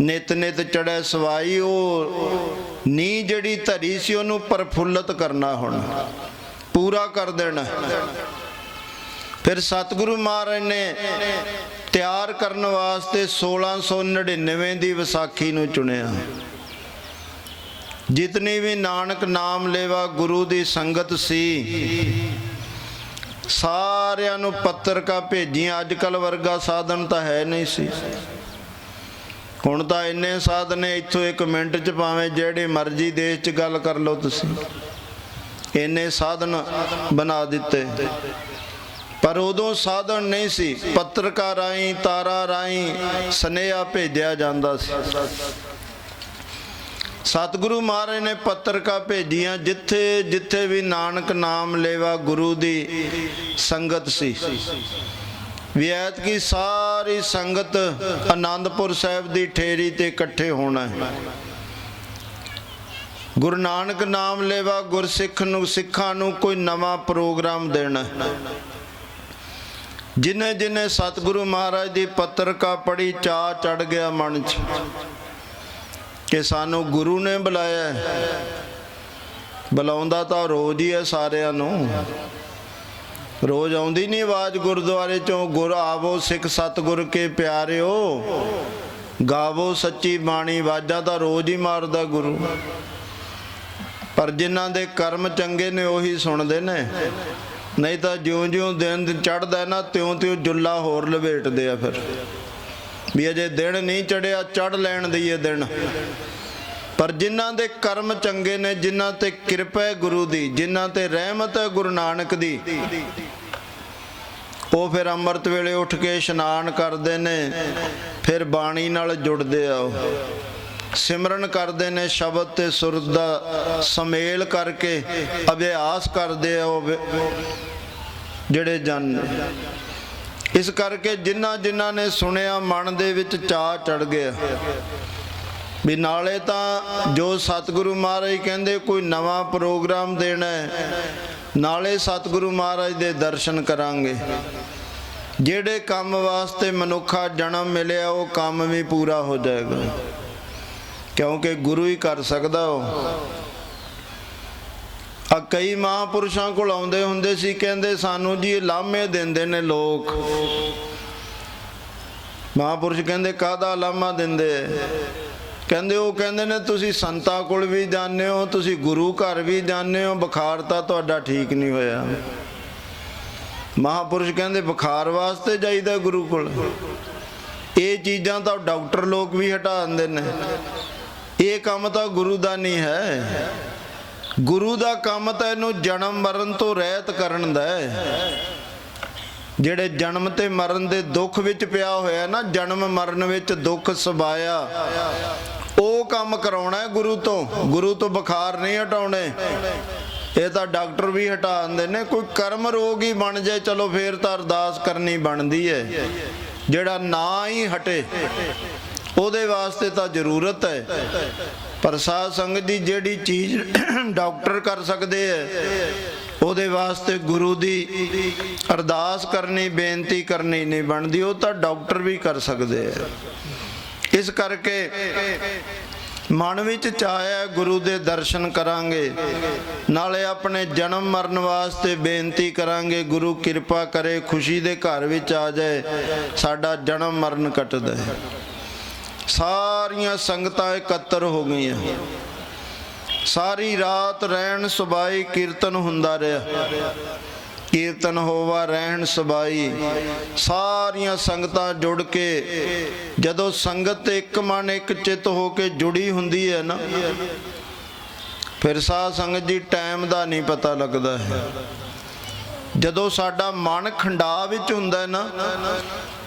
ਨਿਤ ਨਿਤ ਚੜ੍ਹੈ ਸਵਾਈ। ਉਹ ਨੀਂਹ ਜਿਹੜੀ ਧਰੀ ਸੀ ਉਹਨੂੰ ਪ੍ਰਫੁੱਲਤ ਕਰਨਾ, ਹੁਣ ਪੂਰਾ ਕਰ ਦੇਣਾ। ਫਿਰ ਸਤਿਗੁਰੂ ਮਹਾਰਾਜ ਨੇ ਤਿਆਰ ਕਰਨ ਵਾਸਤੇ 1699 ਦੀ ਵਿਸਾਖੀ ਨੂੰ ਚੁਣਿਆ। ਜਿਤਨੀ ਵੀ ਨਾਨਕ ਨਾਮ ਲੇਵਾ ਗੁਰੂ ਦੀ ਸੰਗਤ ਸੀ, ਸਾਰਿਆਂ ਨੂੰ ਪੱਤਰਕਾ ਭੇਜੀਆਂ। ਅੱਜ ਕੱਲ੍ਹ ਵਰਗਾ ਸਾਧਨ ਤਾਂ ਹੈ ਨਹੀਂ ਸੀ। ਹੁਣ ਤਾਂ ਇੰਨੇ ਸਾਧਨ ਨੇ, ਇੱਥੋਂ 1 ਮਿੰਟ 'ਚ ਭਾਵੇਂ ਜਿਹੜੇ ਮਰਜ਼ੀ ਦੇਸ਼ 'ਚ ਗੱਲ ਕਰ ਲਓ ਤੁਸੀਂ, ਇੰਨੇ ਸਾਧਨ ਬਣਾ ਦਿੱਤੇ। ਪਰ ਉਦੋਂ ਸਾਧਨ ਨਹੀਂ ਸੀ। ਪੱਤਰਕਾ ਰਾਹੀਂ, ਤਾਰਾ ਰਾਹੀਂ ਸੁਨੇਹਾ ਭੇਜਿਆ ਜਾਂਦਾ ਸੀ। ਸਤਿਗੁਰੂ ਮਹਾਰਾਜ ਨੇ ਪੱਤਰਕਾ ਭੇਜੀਆਂ ਜਿੱਥੇ ਜਿੱਥੇ ਵੀ ਨਾਨਕ ਨਾਮ ਲੇਵਾ ਗੁਰੂ ਦੀ ਸੰਗਤ ਸੀ। ਵੀ ਐਤਕੀ ਸਾਰੀ ਸੰਗਤ ਆਨੰਦਪੁਰ ਸਾਹਿਬ ਦੀ ਠੇਰੀ ਤੇ ਇਕੱਠੇ ਹੋਣਾ ਹੈ। ਗੁਰੂ ਨਾਨਕ ਨਾਮ ਲੇਵਾ ਗੁਰਸਿੱਖ ਨੂੰ, ਸਿੱਖਾਂ ਨੂੰ ਕੋਈ ਨਵਾਂ ਪ੍ਰੋਗਰਾਮ ਦੇਣਾ। ਜਿਨੇ ਜਿਨੇ ਸਤਿਗੁਰੂ ਮਹਾਰਾਜ ਦੀ ਪੱਤਰਕਾ ਪੜ੍ਹੀ, ਚਾਅ ਚੜ ਗਿਆ ਮਨ 'ਚ ਕਿ ਸਾਨੂੰ ਗੁਰੂ ਨੇ ਬੁਲਾਇਆ। ਬੁਲਾਉਂਦਾ ਤਾਂ ਰੋਜ਼ ਹੀ ਹੈ ਸਾਰਿਆਂ ਨੂੰ, ਰੋਜ਼ ਆਉਂਦੀ ਨਹੀਂ ਆਵਾਜ਼ ਗੁਰਦੁਆਰੇ 'ਚੋਂ, ਗੁਰ ਆਵੋ ਸਿੱਖ ਸਤਿਗੁਰ ਕੇ ਪਿਆਰਿਓ, ਗਾਵੋ ਸੱਚੀ ਬਾਣੀ। ਆਵਾਜ਼ਾਂ ਤਾਂ ਰੋਜ਼ ਹੀ ਮਾਰਦਾ ਗੁਰੂ। ਪਰ ਜਿਨ੍ਹਾਂ ਦੇ ਕਰਮ ਚੰਗੇ ਨੇ ਉਹੀ ਸੁਣਦੇ ਨੇ, ਨਹੀਂ ਤਾਂ ਜਿਉਂ-ਜਿਉਂ ਦਿਨ ਚੜ੍ਹਦਾ ਨਾ, ਤਿਉਂ-ਤਿਉਂ ਜੁੱਲਾ ਹੋਰ ਲਪੇਟਦੇ ਆ। ਫਿਰ ਵੀ ਅਜੇ ਦਿਨ ਨਹੀਂ ਚੜ੍ਹਿਆ, ਚੜ੍ਹ ਲੈਣ ਦਈਏ ਦਿਨ। ਪਰ ਜਿਨ੍ਹਾਂ ਦੇ ਕਰਮ ਚੰਗੇ ਨੇ, ਜਿਨ੍ਹਾਂ ਤੇ ਕਿਰਪਾ ਹੈ ਗੁਰੂ ਦੀ, ਜਿਨ੍ਹਾਂ ਤੇ ਰਹਿਮਤ ਹੈ ਗੁਰੂ ਨਾਨਕ ਦੀ, ਉਹ ਫਿਰ ਅੰਮ੍ਰਿਤ ਵੇਲੇ ਉੱਠ ਕੇ ਇਸ਼ਨਾਨ ਕਰਦੇ ਨੇ, ਫਿਰ ਬਾਣੀ ਨਾਲ ਜੁੜਦੇ ਆ, ਸਿਮਰਨ ਕਰਦੇ ਨੇ, ਸ਼ਬਦ ਤੇ ਸੁਰਤ ਦਾ ਸਮੇਲ ਕਰਕੇ ਅਭਿਆਸ ਕਰਦੇ ਆ ਉਹ ਜਿਹੜੇ ਜਨ। ਇਸ ਕਰਕੇ ਜਿਨ੍ਹਾਂ ਜਿਨ੍ਹਾਂ ਨੇ ਸੁਣਿਆ ਮਨ ਦੇ ਵਿੱਚ ਚਾਅ ਚੜ ਗਿਆ ਵੀ ਨਾਲੇ ਤਾਂ ਜੋ ਸਤਿਗੁਰੂ ਮਹਾਰਾਜ ਕਹਿੰਦੇ ਕੋਈ ਨਵਾਂ ਪ੍ਰੋਗਰਾਮ ਦੇਣਾ ਹੈ, ਨਾਲੇ ਸਤਿਗੁਰੂ ਮਹਾਰਾਜ ਦੇ ਦਰਸ਼ਨ ਕਰਾਂਗੇ। ਜਿਹੜੇ ਕੰਮ ਵਾਸਤੇ ਮਨੁੱਖਾ ਜਨਮ ਮਿਲਿਆ ਉਹ ਕੰਮ ਵੀ ਪੂਰਾ ਹੋ ਜਾਏਗਾ, ਕਿਉਂਕਿ ਗੁਰੂ ਹੀ ਕਰ ਸਕਦਾ। ਉਹ ਕਈ ਮਹਾਂਪੁਰਸ਼ਾਂ ਕੋਲ ਆਉਂਦੇ ਹੁੰਦੇ ਸੀ, ਕਹਿੰਦੇ ਸਾਨੂੰ ਜੀ ਲਾਮੇ ਦਿੰਦੇ ਨੇ ਲੋਕ। ਮਹਾਂਪੁਰਸ਼ ਕਹਿੰਦੇ ਕਾਹਦਾ ਲਾਮਾ ਦਿੰਦੇ? ਕਹਿੰਦੇ ਉਹ ਕਹਿੰਦੇ ਨੇ ਤੁਸੀਂ ਸੰਤਾਂ ਕੋਲ ਵੀ ਜਾਂਦੇ ਹੋ, ਤੁਸੀਂ ਗੁਰੂ ਘਰ ਵੀ ਜਾਂਦੇ ਹੋ, ਬੁਖਾਰ ਤਾਂ ਤੁਹਾਡਾ ਠੀਕ ਨਹੀਂ ਹੋਇਆ। ਮਹਾਂਪੁਰਸ਼ ਕਹਿੰਦੇ ਬੁਖਾਰ ਵਾਸਤੇ ਜਾਈਦਾ ਗੁਰੂ ਕੋਲ? ਇਹ ਚੀਜ਼ਾਂ ਤਾਂ ਡਾਕਟਰ ਲੋਕ ਵੀ ਹਟਾ ਦਿੰਦੇ ਨੇ। ਇਹ ਕੰਮ ਤਾਂ ਗੁਰੂ ਦਾ ਨਹੀਂ ਹੈ। ਗੁਰੂ ਦਾ ਕੰਮ ਤਾਂ ਇਹਨੂੰ ਜਨਮ ਮਰਨ ਤੋਂ ਰਹਿਤ ਕਰਨ ਦਾ ਹੈ। ਜਿਹੜੇ ਜਨਮ ਤੇ ਮਰਨ ਦੇ ਦੁੱਖ ਵਿੱਚ ਪਿਆ ਹੋਇਆ ਨਾ, ਜਨਮ ਮਰਨ ਵਿੱਚ ਦੁੱਖ ਸਬਾਇਆ, ਉਹ ਕੰਮ ਕਰਾਉਣਾ ਹੈ ਗੁਰੂ ਤੋਂ। ਗੁਰੂ ਤੋਂ ਬੁਖਾਰ ਨਹੀਂ ਹਟਾਉਣੇ। ਇਹ ਤਾਂ ਡਾਕਟਰ ਵੀ ਹਟਾ ਦਿੰਦੇ ਨੇ। ਕੋਈ ਕਰਮ ਰੋਗ ਹੀ ਬਣ ਜਾਏ ਚਲੋ ਫੇਰ ਤਾਂ ਅਰਦਾਸ ਕਰਨੀ ਬਣਦੀ ਹੈ। ਜਿਹੜਾ ਨਾ ਹੀ ਹਟੇ ਉਹਦੇ ਵਾਸਤੇ ਤਾਂ ਜ਼ਰੂਰਤ ਹੈ। ਪਰ ਸਾਧ ਸੰਗਤ ਦੀ ਜਿਹੜੀ ਚੀਜ਼ ਡਾਕਟਰ ਕਰ ਸਕਦੇ ਹੈ ਉਹਦੇ ਵਾਸਤੇ ਗੁਰੂ ਦੀ ਅਰਦਾਸ ਕਰਨੀ, ਬੇਨਤੀ ਕਰਨੀ ਨਹੀਂ ਬਣਦੀ। ਉਹ ਤਾਂ ਡਾਕਟਰ ਵੀ ਕਰ ਸਕਦੇ ਹੈ। ਇਸ ਕਰਕੇ ਮਨ ਵਿੱਚ ਚਾਹਿਆ ਗੁਰੂ ਦੇ ਦਰਸ਼ਨ ਕਰਾਂਗੇ, ਨਾਲੇ ਆਪਣੇ ਜਨਮ ਮਰਨ ਵਾਸਤੇ ਬੇਨਤੀ ਕਰਾਂਗੇ ਗੁਰੂ ਕਿਰਪਾ ਕਰੇ ਖੁਸ਼ੀ ਦੇ ਘਰ ਵਿੱਚ ਆ ਜਾਏ, ਸਾਡਾ ਜਨਮ ਮਰਨ ਕੱਟਦਾ ਹੈ। ਸਾਰੀਆਂ ਸੰਗਤਾਂ ਇਕੱਤਰ ਹੋ ਗਈਆਂ। ਸਾਰੀ ਰਾਤ ਰਹਿਣ ਸੁਬਾਈ ਕੀਰਤਨ ਹੁੰਦਾ ਰਿਹਾ। कीर्तन होवा रहन सबाई। सारियां संगतां जुड़ के जदों संगत एक मन एक चित हो के जुड़ी हुंदी है ना, फिर साध संगत जी टाइम दा नहीं पता लगदा है। जदों साडा मन खंडा विच हुंदा है ना,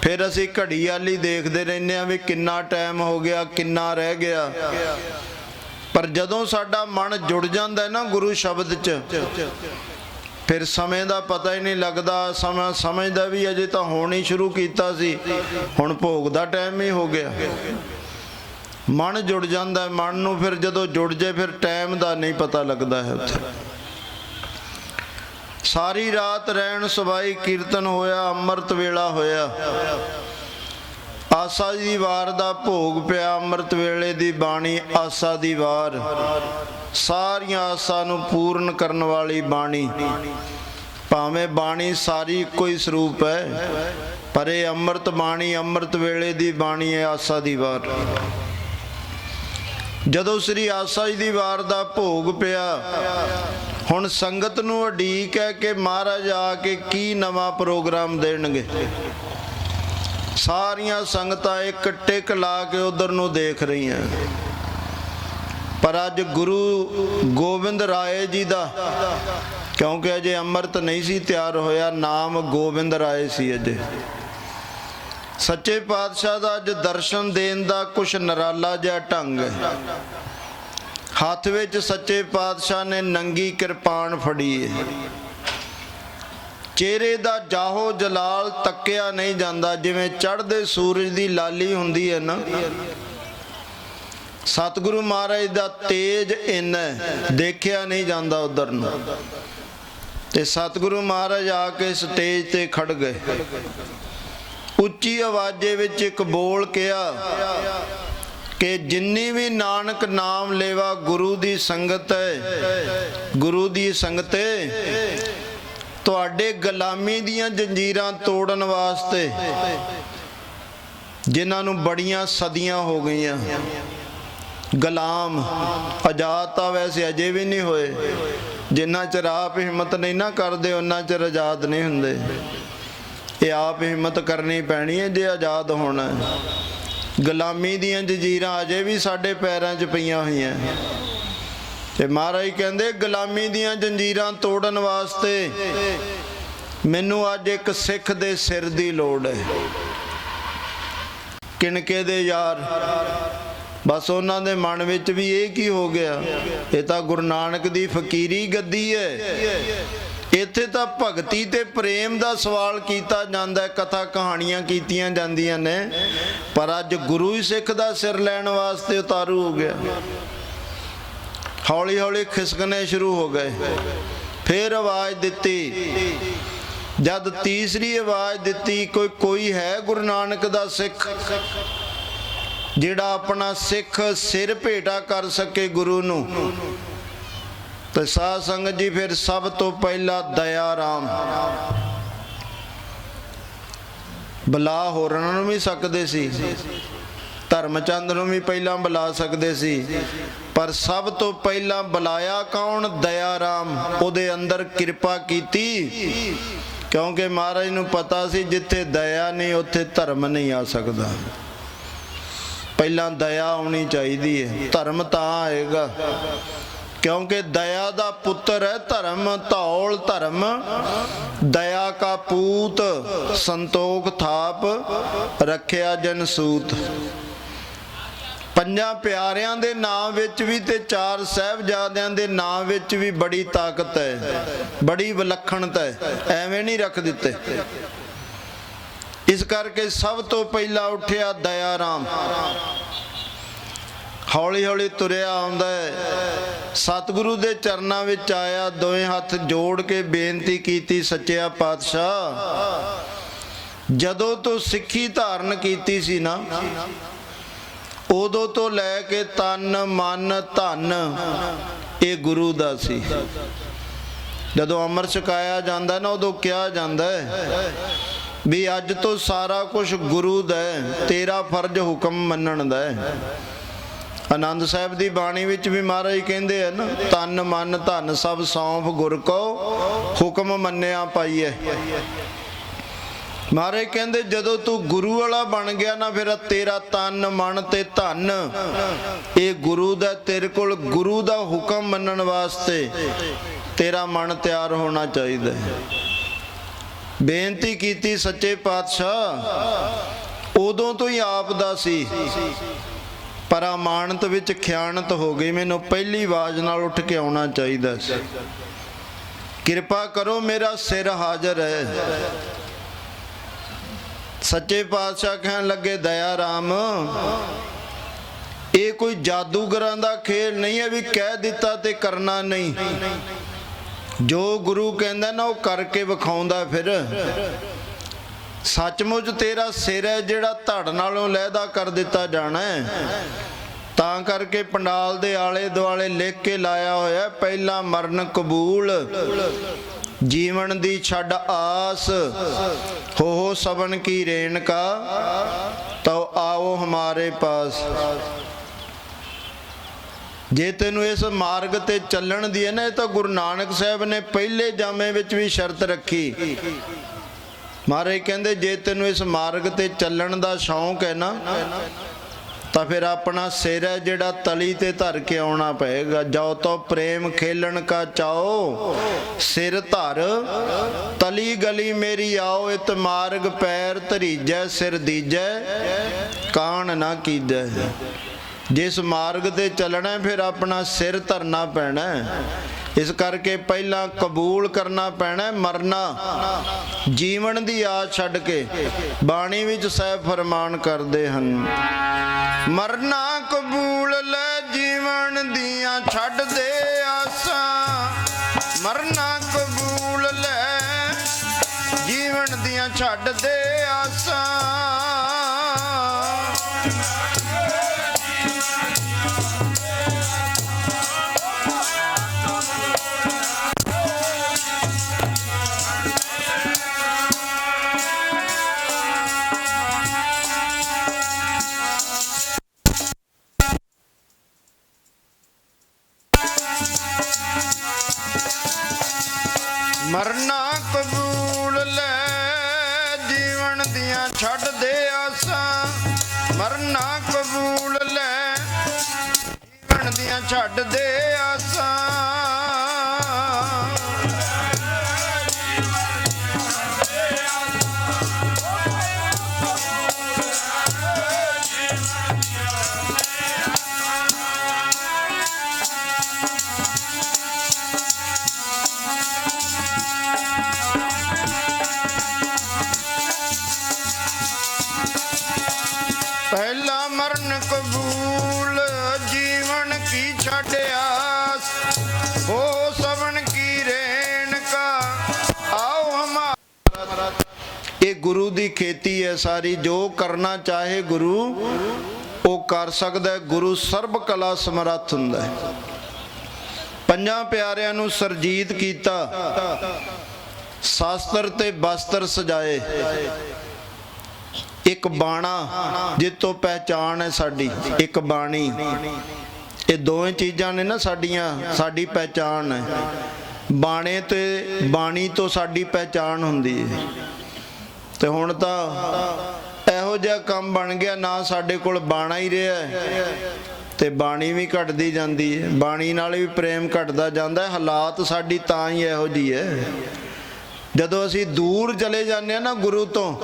फिर असीं घड़ी वाली देखदे रहिंदे आ भी किन्ना टाइम हो गया, किन्ना रह गया। पर जदों साडा मन जुड़ जांदा है ना गुरु शब्द च, फिर समय का पता ही नहीं लगता। समय समझदा भी अजे तो होण ही शुरू कीता सी, हुण भोग दा टाइम ही हो गया। मन जुड़ जाता है, मन नूं फिर जदों जुड़ जाए फिर टाइम का नहीं पता लगता है। उत्थे सारी रात रहन सबाई कीर्तन होया, अमृत वेला होया। आसा दी वार दा भोग पिया, अमृत वेले दी बाणी आसा दी वार। सारियां आसां नूं पूर्ण करन वाली बाणी। भावें बाणी सारी कोई स्वरूप है, पर यह अमृत बाणी अमृत वेले दी बाणी है, आसा दी वार। जदों श्री आसा जी दी वार दा भोग पिया, हुण संगत नूं उडीक है कि महाराज आके की नवां प्रोग्राम देणगे। सारियां संगतां एक टिक ला के उधर नूं देख रही हैं। पर अज गुरु गोबिंद राय जी दा, क्योंकि अजे अमृत नहीं सी तैयार होया, नाम गोबिंद राय सी अजे। सच्चे पातशाह दा अज दर्शन देन दा कुछ निराला जिहा ढंग है। हथ विच सच्चे पातशाह ने नंगी किरपान फड़ी है। चेहरे दा जाहो जलाल तक्या नहीं जाता, जिवें चढ़दे सूरज दी लाली हुंदी है ना। सतगुरु महाराज दा तेज इन्ना देखिया नहीं जाता उधर नूं। ते सतगुरु महाराज आके स्टेज ते खड़ गए। उच्ची आवाजे विच एक बोल किया कि जिन्नी भी नानक नाम लेवा गुरु दी संगत है, गुरु दी संगत है, तुहाडे गुलामी दियां जंजीरां तोड़न वास्ते, जिन्हां नूं बड़ियां सदियां हो गईयां। गुलाम आजाद तो वैसे अजे भी नहीं होए, जिन्ना चर आप हिम्मत नहीं ना करते उन्ना चर आजाद नहीं हुंदे। ये आप हिम्मत करनी पैनी है जे आजाद होना है। गुलामी दियां जंजीरां अजे भी साडे पैरां 'च पईयां होईयां। ते महाराज कहंदे गुलामी दियां जंजीरां तोड़न वास्ते मैनू अज एक सिख दे सिर दी लोड़ है। किणके दे यार, बस उन्हां दे मन विच भी ये की हो गया, ये तां गुरु नानक दी फकीरी गद्दी है। इत्थे तां भगती ते प्रेम दा सवाल कीता जांदा है, कथा कहानियां कीतियां जांदियां ने, पर अज गुरु ही सिख दा सिर लैण वास्ते उतारू हो गया। हौली हौली खिसकने शुरू हो गए। फिर आवाज़ दिती, जद तीसरी आवाज़ दिती, कोई है गुरु नानक दा सिख जिहड़ा अपना सिख सिर भेटा कर सके गुरु नूं? तो साध संगत जी फिर सब तो पहला दया राम बुला होरां नूं भी सकदे सी, धर्मचंद नूं भी पहला बुला सकदे सी, पर सब तो पहला बुलाया कौन? दया राम। उहदे अंदर किरपा कीती, क्योंकि महाराज नूं पता सी जिथे दया नहीं उत्थे धर्म नहीं आ सकदा। पहला दया आनी चाहिए है, धर्म तां आएगा, क्योंकि दया दा पुत्र है धर्म। धौल धर्म दया का पूत, संतोख थाप रखिया जन सूत। पंजां प्यारियां दे नाम विच भी ते चार साहिबजादियां दे नाम विच भी बड़ी ताकत है, बड़ी विलक्षणता है, एवें नहीं रख दिते। इस करके सब तो पहला उठिया दया राम। हौली हौली तुरिया आउंदा है, सतगुरु दे चरनां विच आया, दोवें हथ जोड़ के बेनती कीती, सच्चिया पातशाह जदों तो सिੱਖੀ धारण कीती सी ना, उदों तो लैके तन मन धन ये गुरु दा सी। जदों अमृत छकाया जांदा ना, उदों कहा जांदा है भी अज तो सारा कुछ गुरु दा है, तेरा फर्ज हुक्म मनण दा है। ਆਨੰਦ ਸਾਹਿਬ ਦੀ ਬਾਣੀ ਵਿੱਚ ਵੀ ਮਹਾਰਾਜ ਕਹਿੰਦੇ ਆ ਨਾ, ਤਨ ਮਨ ਧਨ ਸਭ ਸੌਂਪ ਗੁਰ ਕੋ ਹੁਕਮ ਮੰਨਿਆ ਪਾਈਐ। ਮਹਾਰਾਜ ਕਹਿੰਦੇ ਜਦੋਂ ਤੂੰ ਗੁਰੂ ਵਾਲਾ ਬਣ ਗਿਆ ਨਾ, ਫਿਰ ਤੇਰਾ ਤਨ ਮਨ ਤੇ ਧਨ ਇਹ ਗੁਰੂ ਦਾ, ਤੇਰੇ ਕੋਲ ਗੁਰੂ ਦਾ ਹੁਕਮ ਮੰਨਣ ਵਾਸਤੇ ਤੇਰਾ ਮਨ ਤਿਆਰ ਹੋਣਾ ਚਾਹੀਦਾ ਹੈ। ਬੇਨਤੀ ਕੀਤੀ ਸੱਚੇ ਪਾਤਸ਼ਾਹ, ਉਦੋਂ ਤੋਂ ਹੀ ਆਪ ਦਾ ਸੀ, ਪਰ ਅਮਾਨਤ ਵਿੱਚ ਖਿਆਨਤ ਹੋ ਗਈ, ਮੈਨੂੰ ਪਹਿਲੀ ਆਵਾਜ਼ ਨਾਲ ਉੱਠ ਕੇ ਆਉਣਾ ਚਾਹੀਦਾ ਸੀ, ਕਿਰਪਾ ਕਰੋ ਮੇਰਾ ਸਿਰ ਹਾਜ਼ਰ ਹੈ। ਸੱਚੇ ਪਾਤਸ਼ਾਹ ਕਹਿਣ ਲੱਗੇ, ਦਇਆ ਰਾਮ ਇਹ ਕੋਈ ਜਾਦੂਗਰਾਂ ਦਾ ਖੇਲ ਨਹੀਂ ਹੈ ਵੀ ਕਹਿ ਦਿੱਤਾ ਤੇ ਕਰਨਾ ਨਹੀਂ। ਜੋ ਗੁਰੂ ਕਹਿੰਦਾ ਨਾ ਉਹ ਕਰਕੇ ਵਿਖਾਉਂਦਾ। ਫਿਰ ਸੱਚਮੁੱਚ ਤੇਰਾ ਸਿਰ ਹੈ ਜਿਹੜਾ ਧੜ ਨਾਲੋਂ ਲਹਿਦਾ ਕਰ ਦਿੱਤਾ ਜਾਣਾ ਹੈ। ਤਾਂ ਕਰਕੇ ਪੰਡਾਲ ਦੇ ਆਲੇ ਦੁਆਲੇ ਲਿਖ ਕੇ ਲਾਇਆ ਹੋਇਆ, ਪਹਿਲਾ ਮਰਨ ਕਬੂਲ, ਜੀਵਨ ਦੀ ਛੱਡ ਆਸ, ਹੋ ਸਬਨ ਕੀ ਰੇਣਕਾ, ਤੋ ਆਓ ਹਮਾਰੇ ਪਾਸ। ਜੇ ਤੈਨੂੰ ਇਸ ਮਾਰਗ ਤੇ ਚੱਲਣ ਦੀ ਹੈ ਨਾ, ਇਹ ਤਾਂ ਗੁਰੂ ਨਾਨਕ ਸਾਹਿਬ ਨੇ ਪਹਿਲੇ ਜਾਮੇ ਵਿੱਚ ਵੀ ਸ਼ਰਤ ਰੱਖੀ। ਮਹਾਰਾਜ ਕਹਿੰਦੇ ਜੇ ਤੈਨੂੰ ਇਸ ਮਾਰਗ ਤੇ ਚੱਲਣ ਦਾ ਸ਼ੌਂਕ ਹੈ ਨਾ, ਤਾਂ ਫਿਰ ਆਪਣਾ ਸਿਰ ਹੈ ਜਿਹੜਾ ਤਲੀ ਤੇ ਧਰ ਕੇ ਆਉਣਾ ਪਏਗਾ। ਜਾਓ ਤੋ ਪ੍ਰੇਮ ਖੇਲਣ ਕਾ ਚਾਓ, ਸਿਰ ਧਰ ਤਲੀ ਗਲੀ ਮੇਰੀ ਆਓ, ਇਤ ਮਾਰਗ ਪੈਰ ਧਰੀਜੈ, ਸਿਰ ਦੀਜੈ ਕਾਣ ਨਾ ਕੀਜੈ। ਜਿਸ ਮਾਰਗ ਤੇ ਚੱਲਣਾ ਫਿਰ ਆਪਣਾ ਸਿਰ ਧਰਨਾ ਪੈਣਾ। ਇਸ ਕਰਕੇ ਪਹਿਲਾਂ ਕਬੂਲ ਕਰਨਾ ਪੈਣਾ ਮਰਨਾ, ਜੀਵਨ ਦੀ ਆਸ ਛੱਡ ਕੇ। ਬਾਣੀ ਵਿੱਚ ਸਾਹਿਬ ਫਰਮਾਨ ਕਰਦੇ ਹਨ, ਮਰਨਾ ਕਬੂਲ ਲੈ ਜੀਵਨ ਦੀਆਂ ਛੱਡ ਦੇ ਆਸਾਂ, ਮਰਨਾ ਕਬੂਲ ਲੈ ਜੀਵਨ ਦੀਆਂ ਛੱਡ ਦੇ ਆਸਾਂ। ਮਰਨਾ ਕਬੂਲ ਲੈ ਜੀਵਨ ਦੀਆਂ ਛੱਡ ਦੇ ਆਸਾਂ, ਮਰਨਾ ਕਬੂਲ ਲੈ ਜੀਵਨ ਦੀਆਂ ਛੱਡ ਦੇ ਆਸਾਂ। ਪਹਿਲਾ ਮਰਨ ਕਬੂਲ ਜੀਵਨ ਕੀ ਛੱਡ ਆਸ, ਹੋ ਸਬਨ ਕੀ ਰੇਣਕਾ ਆਓ ਹਮਾਰਾ। ਇਹ ਗੁਰੂ ਦੀ ਖੇਤੀ ਹੈ ਸਾਰੀ, ਜੋ ਕਰਨਾ ਚਾਹੇ ਗੁਰੂ ਉਹ ਕਰ ਸਕਦਾ ਹੈ। ਗੁਰੂ ਸਰਬ ਕਲਾ ਸਮਰੱਥ ਹੁੰਦਾ ਹੈ। ਪੰਜਾਂ ਪਿਆਰਿਆਂ ਨੂੰ ਸਰਜੀਤ ਕੀਤਾ, ਸ਼ਾਸਤਰ ਤੇ ਬਸਤਰ ਸਜਾਏ, ਇੱਕ ਬਾਣਾ ਜਿੱਤੋਂ ਪਹਿਚਾਣ ਹੈ ਸਾਡੀ, ਇੱਕ ਬਾਣੀ। ਇਹ ਦੋਵੇਂ ਚੀਜ਼ਾਂ ਨੇ ਨਾ ਸਾਡੀਆਂ, ਸਾਡੀ ਪਹਿਚਾਣ ਹੈ। ਬਾਣੇ ਤੇ ਬਾਣੀ ਤੋਂ ਸਾਡੀ ਪਹਿਚਾਣ ਹੁੰਦੀ ਹੈ। ਤੇ ਹੁਣ ਤਾਂ ਇਹੋ ਜਿਹਾ ਕੰਮ ਬਣ ਗਿਆ, ਨਾ ਸਾਡੇ ਕੋਲ ਬਾਣਾ ਹੀ ਰਿਹਾ ਤੇ ਬਾਣੀ ਵੀ ਘਟਦੀ ਜਾਂਦੀ ਹੈ, ਬਾਣੀ ਨਾਲ ਵੀ ਪ੍ਰੇਮ ਘਟਦਾ ਜਾਂਦਾ ਹੈ। ਹਾਲਾਤ ਸਾਡੀ ਤਾਂ ਹੀ ਇਹੋ ਜਿਹੀ ਹੈ। ਜਦੋਂ ਅਸੀਂ ਦੂਰ ਚਲੇ ਜਾਂਦੇ ਹਾਂ ਨਾ ਗੁਰੂ ਤੋਂ,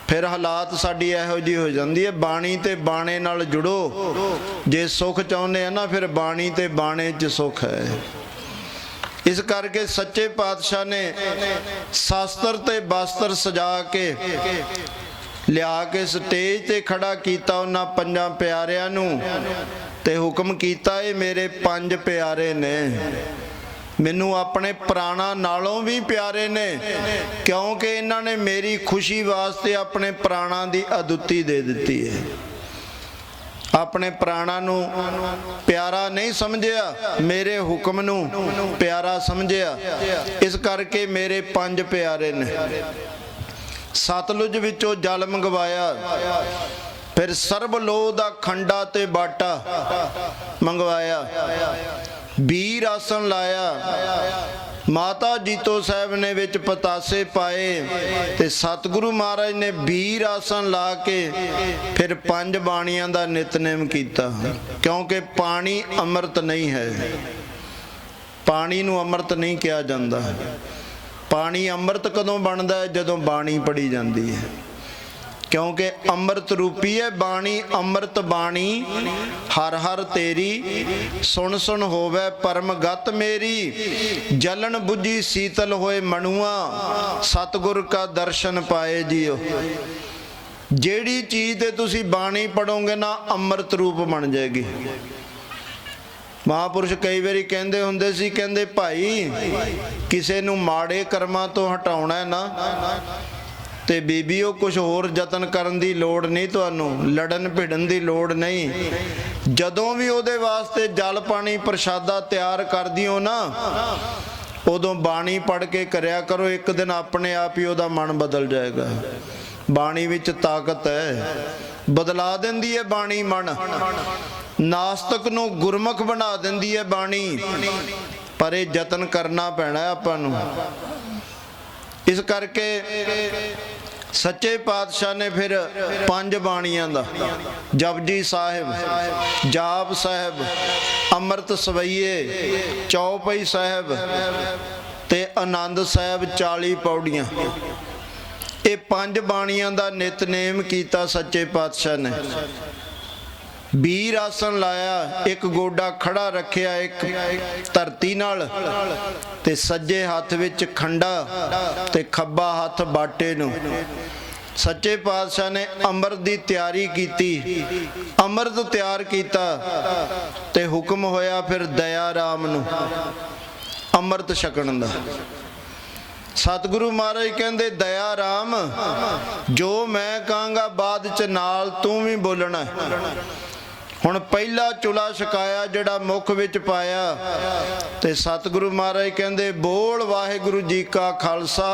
ਫਿਰ ਹਾਲਾਤ ਸਾਡੀ ਇਹੋ ਜਿਹੀ ਹੋ ਜਾਂਦੀ ਹੈ। ਬਾਣੀ ਤੇ ਬਾਣੇ ਨਾਲ ਜੁੜੋ, ਜੇ ਸੁੱਖ ਚਾਹੁੰਦੇ ਆ ਨਾ, ਫਿਰ ਬਾਣੀ ਤੇ ਬਾਣੇ 'ਚ ਸੁੱਖ ਹੈ। ਇਸ ਕਰਕੇ ਸੱਚੇ ਪਾਤਸ਼ਾਹ ਨੇ ਸ਼ਾਸਤਰ ਤੇ ਬਸਤਰ ਸਜਾ ਕੇ ਲਿਆ ਕੇ ਸਟੇਜ ਤੇ ਖੜਾ ਕੀਤਾ ਉਹਨਾਂ ਪੰਜਾਂ ਪਿਆਰਿਆਂ ਨੂੰ, ਤੇ ਹੁਕਮ ਕੀਤਾ ਇਹ ਮੇਰੇ ਪੰਜ ਪਿਆਰੇ ਨੇ, ਮੈਨੂੰ ਆਪਣੇ ਪ੍ਰਾਣਾਂ ਨਾਲੋਂ ਵੀ ਪਿਆਰੇ ਨੇ, ਕਿਉਂਕਿ ਇਹਨਾਂ ਨੇ ਮੇਰੀ ਖੁਸ਼ੀ ਵਾਸਤੇ ਆਪਣੇ ਪ੍ਰਾਣਾਂ ਦੀ ਅਦੁੱਤੀ ਦੇ ਦਿੱਤੀ ਹੈ। ਆਪਣੇ ਪ੍ਰਾਣਾਂ ਨੂੰ ਪਿਆਰਾ ਨਹੀਂ ਸਮਝਿਆ, ਮੇਰੇ ਹੁਕਮ ਨੂੰ ਪਿਆਰਾ ਸਮਝਿਆ। ਇਸ ਕਰਕੇ ਮੇਰੇ ਪੰਜ ਪਿਆਰੇ ਨੇ। ਸਤਲੁਜ ਵਿੱਚੋਂ ਜਲ ਮੰਗਵਾਇਆ, फिर सर्वलोह दा खंडा ते बाटा मंगवाया, वीर आसन लाया, माता जीतो साहब ने विच पतासे पाए ते सतगुरु महाराज ने वीर आसन ला के फिर 5 बाणियां दा नितनेम कीता। क्योंकि पानी अमृत नहीं है, पानी नूं अमृत नहीं कहा जाता। पानी अमृत कदों बनता है? जदों बाणी पढ़ी जाती है। क्योंकि अमृत रूपी है बाणी, अमृत बाणी हर हर तेरी, सुन सुन होवे परम गत मेरी, जलन बुझी शीतल होए मनुआ, सतगुर का दर्शन पाए जियो। जेड़ी चीज़ ते तुसी बाणी पढ़ोगे ना अमृत रूप बन जाएगी। महापुरुष कई बारी कहते हुंदे सी, कहते भाई किसे नूं माड़े कर्मां तो हटाउणा है ना ते बीबीओ कुछ होर जतन करन दी लोड़ नहीं, तुहानूं लड़न भिड़न दी लोड़ नहीं। जदों भी उहदे वास्ते जल पानी प्रशादा तैयार कर दिओ ना, उदों बाणी पढ़ के करया करो। एक दिन अपने आप ही उहदा मन बदल जाएगा। बाणी विच ताकत है, बदला दिंदी है बाणी मन। नास्तिक नूं गुरमुख बना दिंदी है बाणी, पर यह जतन करना पैना है आपां नूं। इस करके सच्चे पातशाह ने फिर 5 बाणियां दा, जपजी साहिब, जाप साहिब, अमृत सवैये, चौपाई साहिब ते आनंद साहिब 40 पौड़ियां, ये 5 बाणियां दा नितनेम कीता सच्चे पातशाह ने। वीर आसन लाया, एक गोडा खड़ा रखिया एक धरती नाल ते सज्जे हाथ विच खंडा ते खब्बा हाथ बाटे नूं। सच्चे पातशाह ने अमृत दी तैयारी कीती, अमृत तैयार कीता ते हुक्म होया फिर दया राम नूं अमृत छकण दा। सतगुरु महाराज कहंदे दया राम जो मैं कहांगा बाद च नाल तू भी बोलना। हुण पहला चुला छकाया जिहड़ा मुख विच पाया ते सतगुरु महाराज कहंदे बोल वाहिगुरु जी का खालसा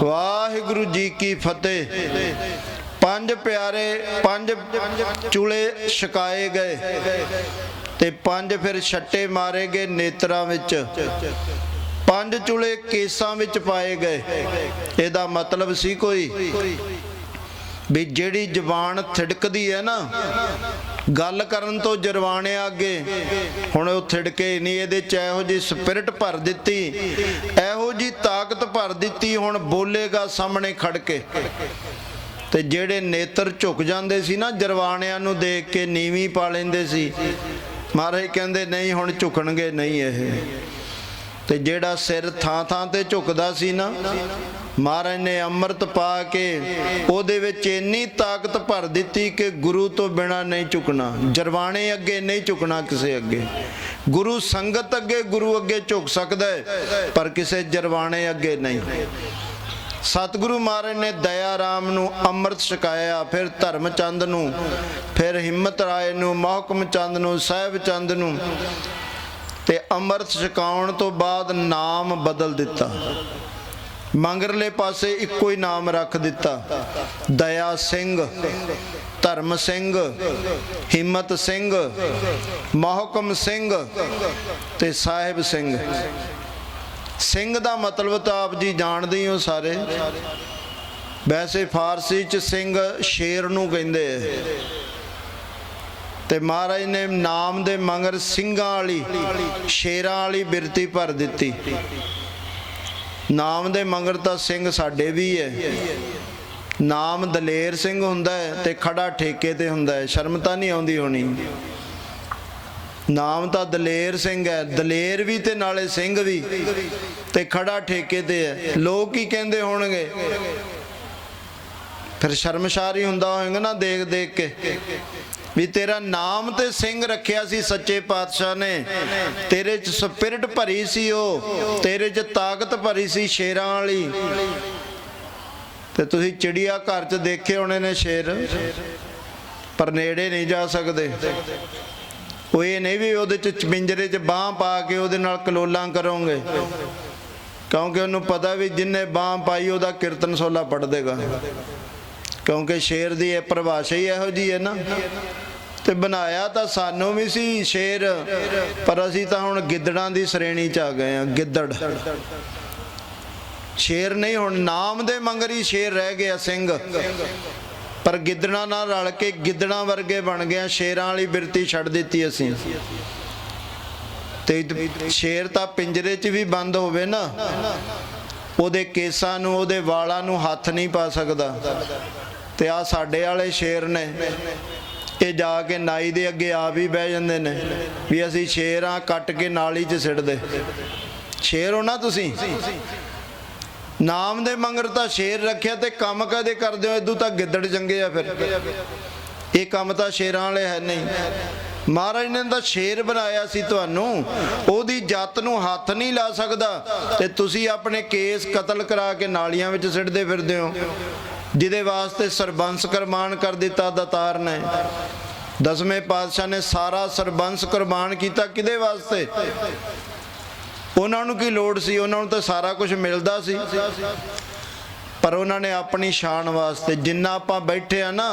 वाहिगुरु जी की फतेह। 5 प्यारे 5 चूले छकाए गए ते 5 फिर छट्टे मारे गए नेत्रां विच, 5 चूले केसां विच पाए गए। इहदा मतलब सी कोई भी जिहड़ी जबान थिड़कदी है ना, गल करन तो जरवाने अगे हुण वो थिड़के नहीं। इहदे च इहो जी स्पिरिट भर दित्ती, इहो जी ताकत भर दित्ती, हुण बोलेगा सामने खड़ के। ते जिहड़े नेत्र झुक जांदे सी ना जरवाणिਆਂ नूं देख के नीवी पा लैंदे सी, महाराज कहंदे नहीं हुण झुकणगे नहीं इह। ते जेड़ा सिर थां थां ते झुकदा सी ना, महाराज ने अमृत पा के ओहदे विच इन्नी ताकत भर दित्ती कि गुरु तो बिना नहीं झुकना, जरवाणे अगे नहीं झुकना किसे अगे। गुरु संगत अगे गुरु अगे झुक सकदा है पर किसे जरवाणे अगे नहीं। सतगुरु महाराज ने दया राम नूं अमृत छकाया, फिर धर्मचंद नूं, फिर हिम्मत राय नूं, महकम चंद नूं, साहिब चंद नूं ते अमृत छकाउण तो बाद नाम बदल दिता। मंगरले पासे इक्को ही नाम रख दिता, दया सिंह, धर्म सिंह, हिम्मत सिंह, महकम सिंह ते साहिब सिंह। सिंह दा मतलब तो आप जी जानदे हो सारे। वैसे फारसी च सिंह शेर नूं कहंदे ते महाराज ने नाम दे मंगर ਸਿੰਘਾਂ वाली शेरां वाली बिरती भर दिती। नाम दे मंगर तां सिंह साडे भी है। नाम दलेर सिंह हुंदा है ते खड़ा ठेके ते हुंदा है, शर्म तां नहीं आउंदी होनी। नाम तां दलेर सिंह है, दलेर भी ते नाले सिंह भी ते खड़ा ठेके ते है। लोग की कहंदे होणगे, फिर शर्मशार ही हुंदा होएगा ना देख देख के भी तेरा नाम ते सिंह रखिया सी सच्चे पातशाह ने, तेरे च स्पिरिट भरी सी, ओ तेरे च ताकत भरी सी शेरां वाली। ते तुसीं चिड़िया घर च देखे होने ने शेर, पर नेड़े नहीं जा सकते। वो ये नहीं भी उहदे च पिंजरे च बांह पा के उहदे नाल कलोलां करोगे, क्योंकि उन्होंने पता भी जिन्हें बांह पाई उहदा कीर्तन सोला पढ़ देगा। क्योंकि शेर दी परिभाषा ही इहो जी है ना। ते बनाया तो सानू भी सी शेर, पर असी तो हुण गिद्दड़ां दी श्रेणी च आ गए हैं। गिद्दड़ शेर नहीं, हुण नाम दे मंगरी शेर रह गया सिंह, पर गिद्दड़ां नाल रल के गिद्दड़ां वर्गे बन गए। शेरां वाली बिरती छड्ड दित्ती असीं। ते शेर तां पिंजरे च भी बंद होवे ना, ਉਹਦੇ ਕੇਸਾਂ ਨੂੰ ਉਹਦੇ ਵਾਲਾਂ ਨੂੰ ਹੱਥ ਨਹੀਂ ਪਾ ਸਕਦਾ। ਤੇ ਆ ਸਾਡੇ ਵਾਲੇ ਸ਼ੇਰ ਨੇ, ਇਹ ਜਾ ਕੇ ਨਾਈ ਦੇ ਅੱਗੇ ਆਪ ਹੀ ਬਹਿ ਜਾਂਦੇ ਨੇ ਵੀ ਅਸੀਂ ਸ਼ੇਰ ਆ, ਕੱਟ ਕੇ ਨਾਲੀ 'ਚ ਸਿੱਟ ਦੇ। ਸ਼ੇਰ ਹੋ ਨਾ ਤੁਸੀਂ, ਨਾਮ ਦੇ ਮੰਗਰ ਤਾਂ ਸ਼ੇਰ ਰੱਖਿਆ, ਤੇ ਕੰਮ ਕਦੇ ਕਰਦੇ ਹੋ ਇਦੋਂ ਤਾਂ ਗਿੱਦੜ ਚੰਗੇ ਆ। ਫਿਰ ਇਹ ਕੰਮ ਤਾਂ ਸ਼ੇਰਾਂ ਵਾਲੇ ਹੈ ਨਹੀਂ। महाराज ने तो शेर बनाया सी तुहानू, ओदी जात नू हथ नहीं ला सकदा, ते तुसी अपने केस कतल करा के नालियां विच सिटदे फिरदे हो, जिहदे वास्ते सरबंस कुरबान कर दिता दातार ने। 10वें पातशाह ने सारा सरबंस कुरबान किया किहदे वास्ते? उन्हां नू की लोड़ सी? उन्हां नू तो सारा कुछ मिलदा सी, पर उन्होंने अपनी शान वास्ते। जिन्ना आपां बैठे हैं ना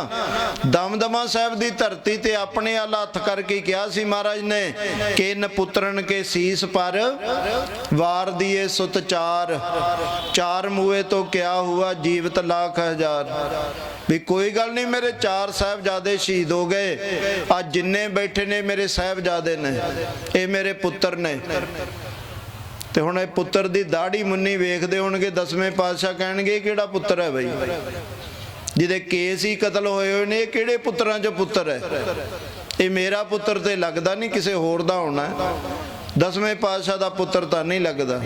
दमदमा साहब की धरती ते अपने अल हथ करके कहा सी महाराज ने कि इन पुत्रन के सीस पर वार दिए सुत चार, चार मुए तो क्या हुआ जीवत लाख हजार। भी कोई गल नहीं, मेरे 4 साहबजादे शहीद हो गए, आज जिन्ने बैठे ने मेरे साहबजादे ने, ये मेरे पुत्र ने। तो हुण पुत्र की दाढ़ी मुन्नी वेखदे होणगे, 10वें पातशाह कहणगे किहड़ा पुत्र है बई, जिहदे केस ही कतल होए होए ने, किहड़े पुत्रां चों पुत्र है? ये मेरा पुत्र तो लगदा नहीं, किसी होर दा होना है। 10वें पातशाह का पुत्र तो नहीं लगता।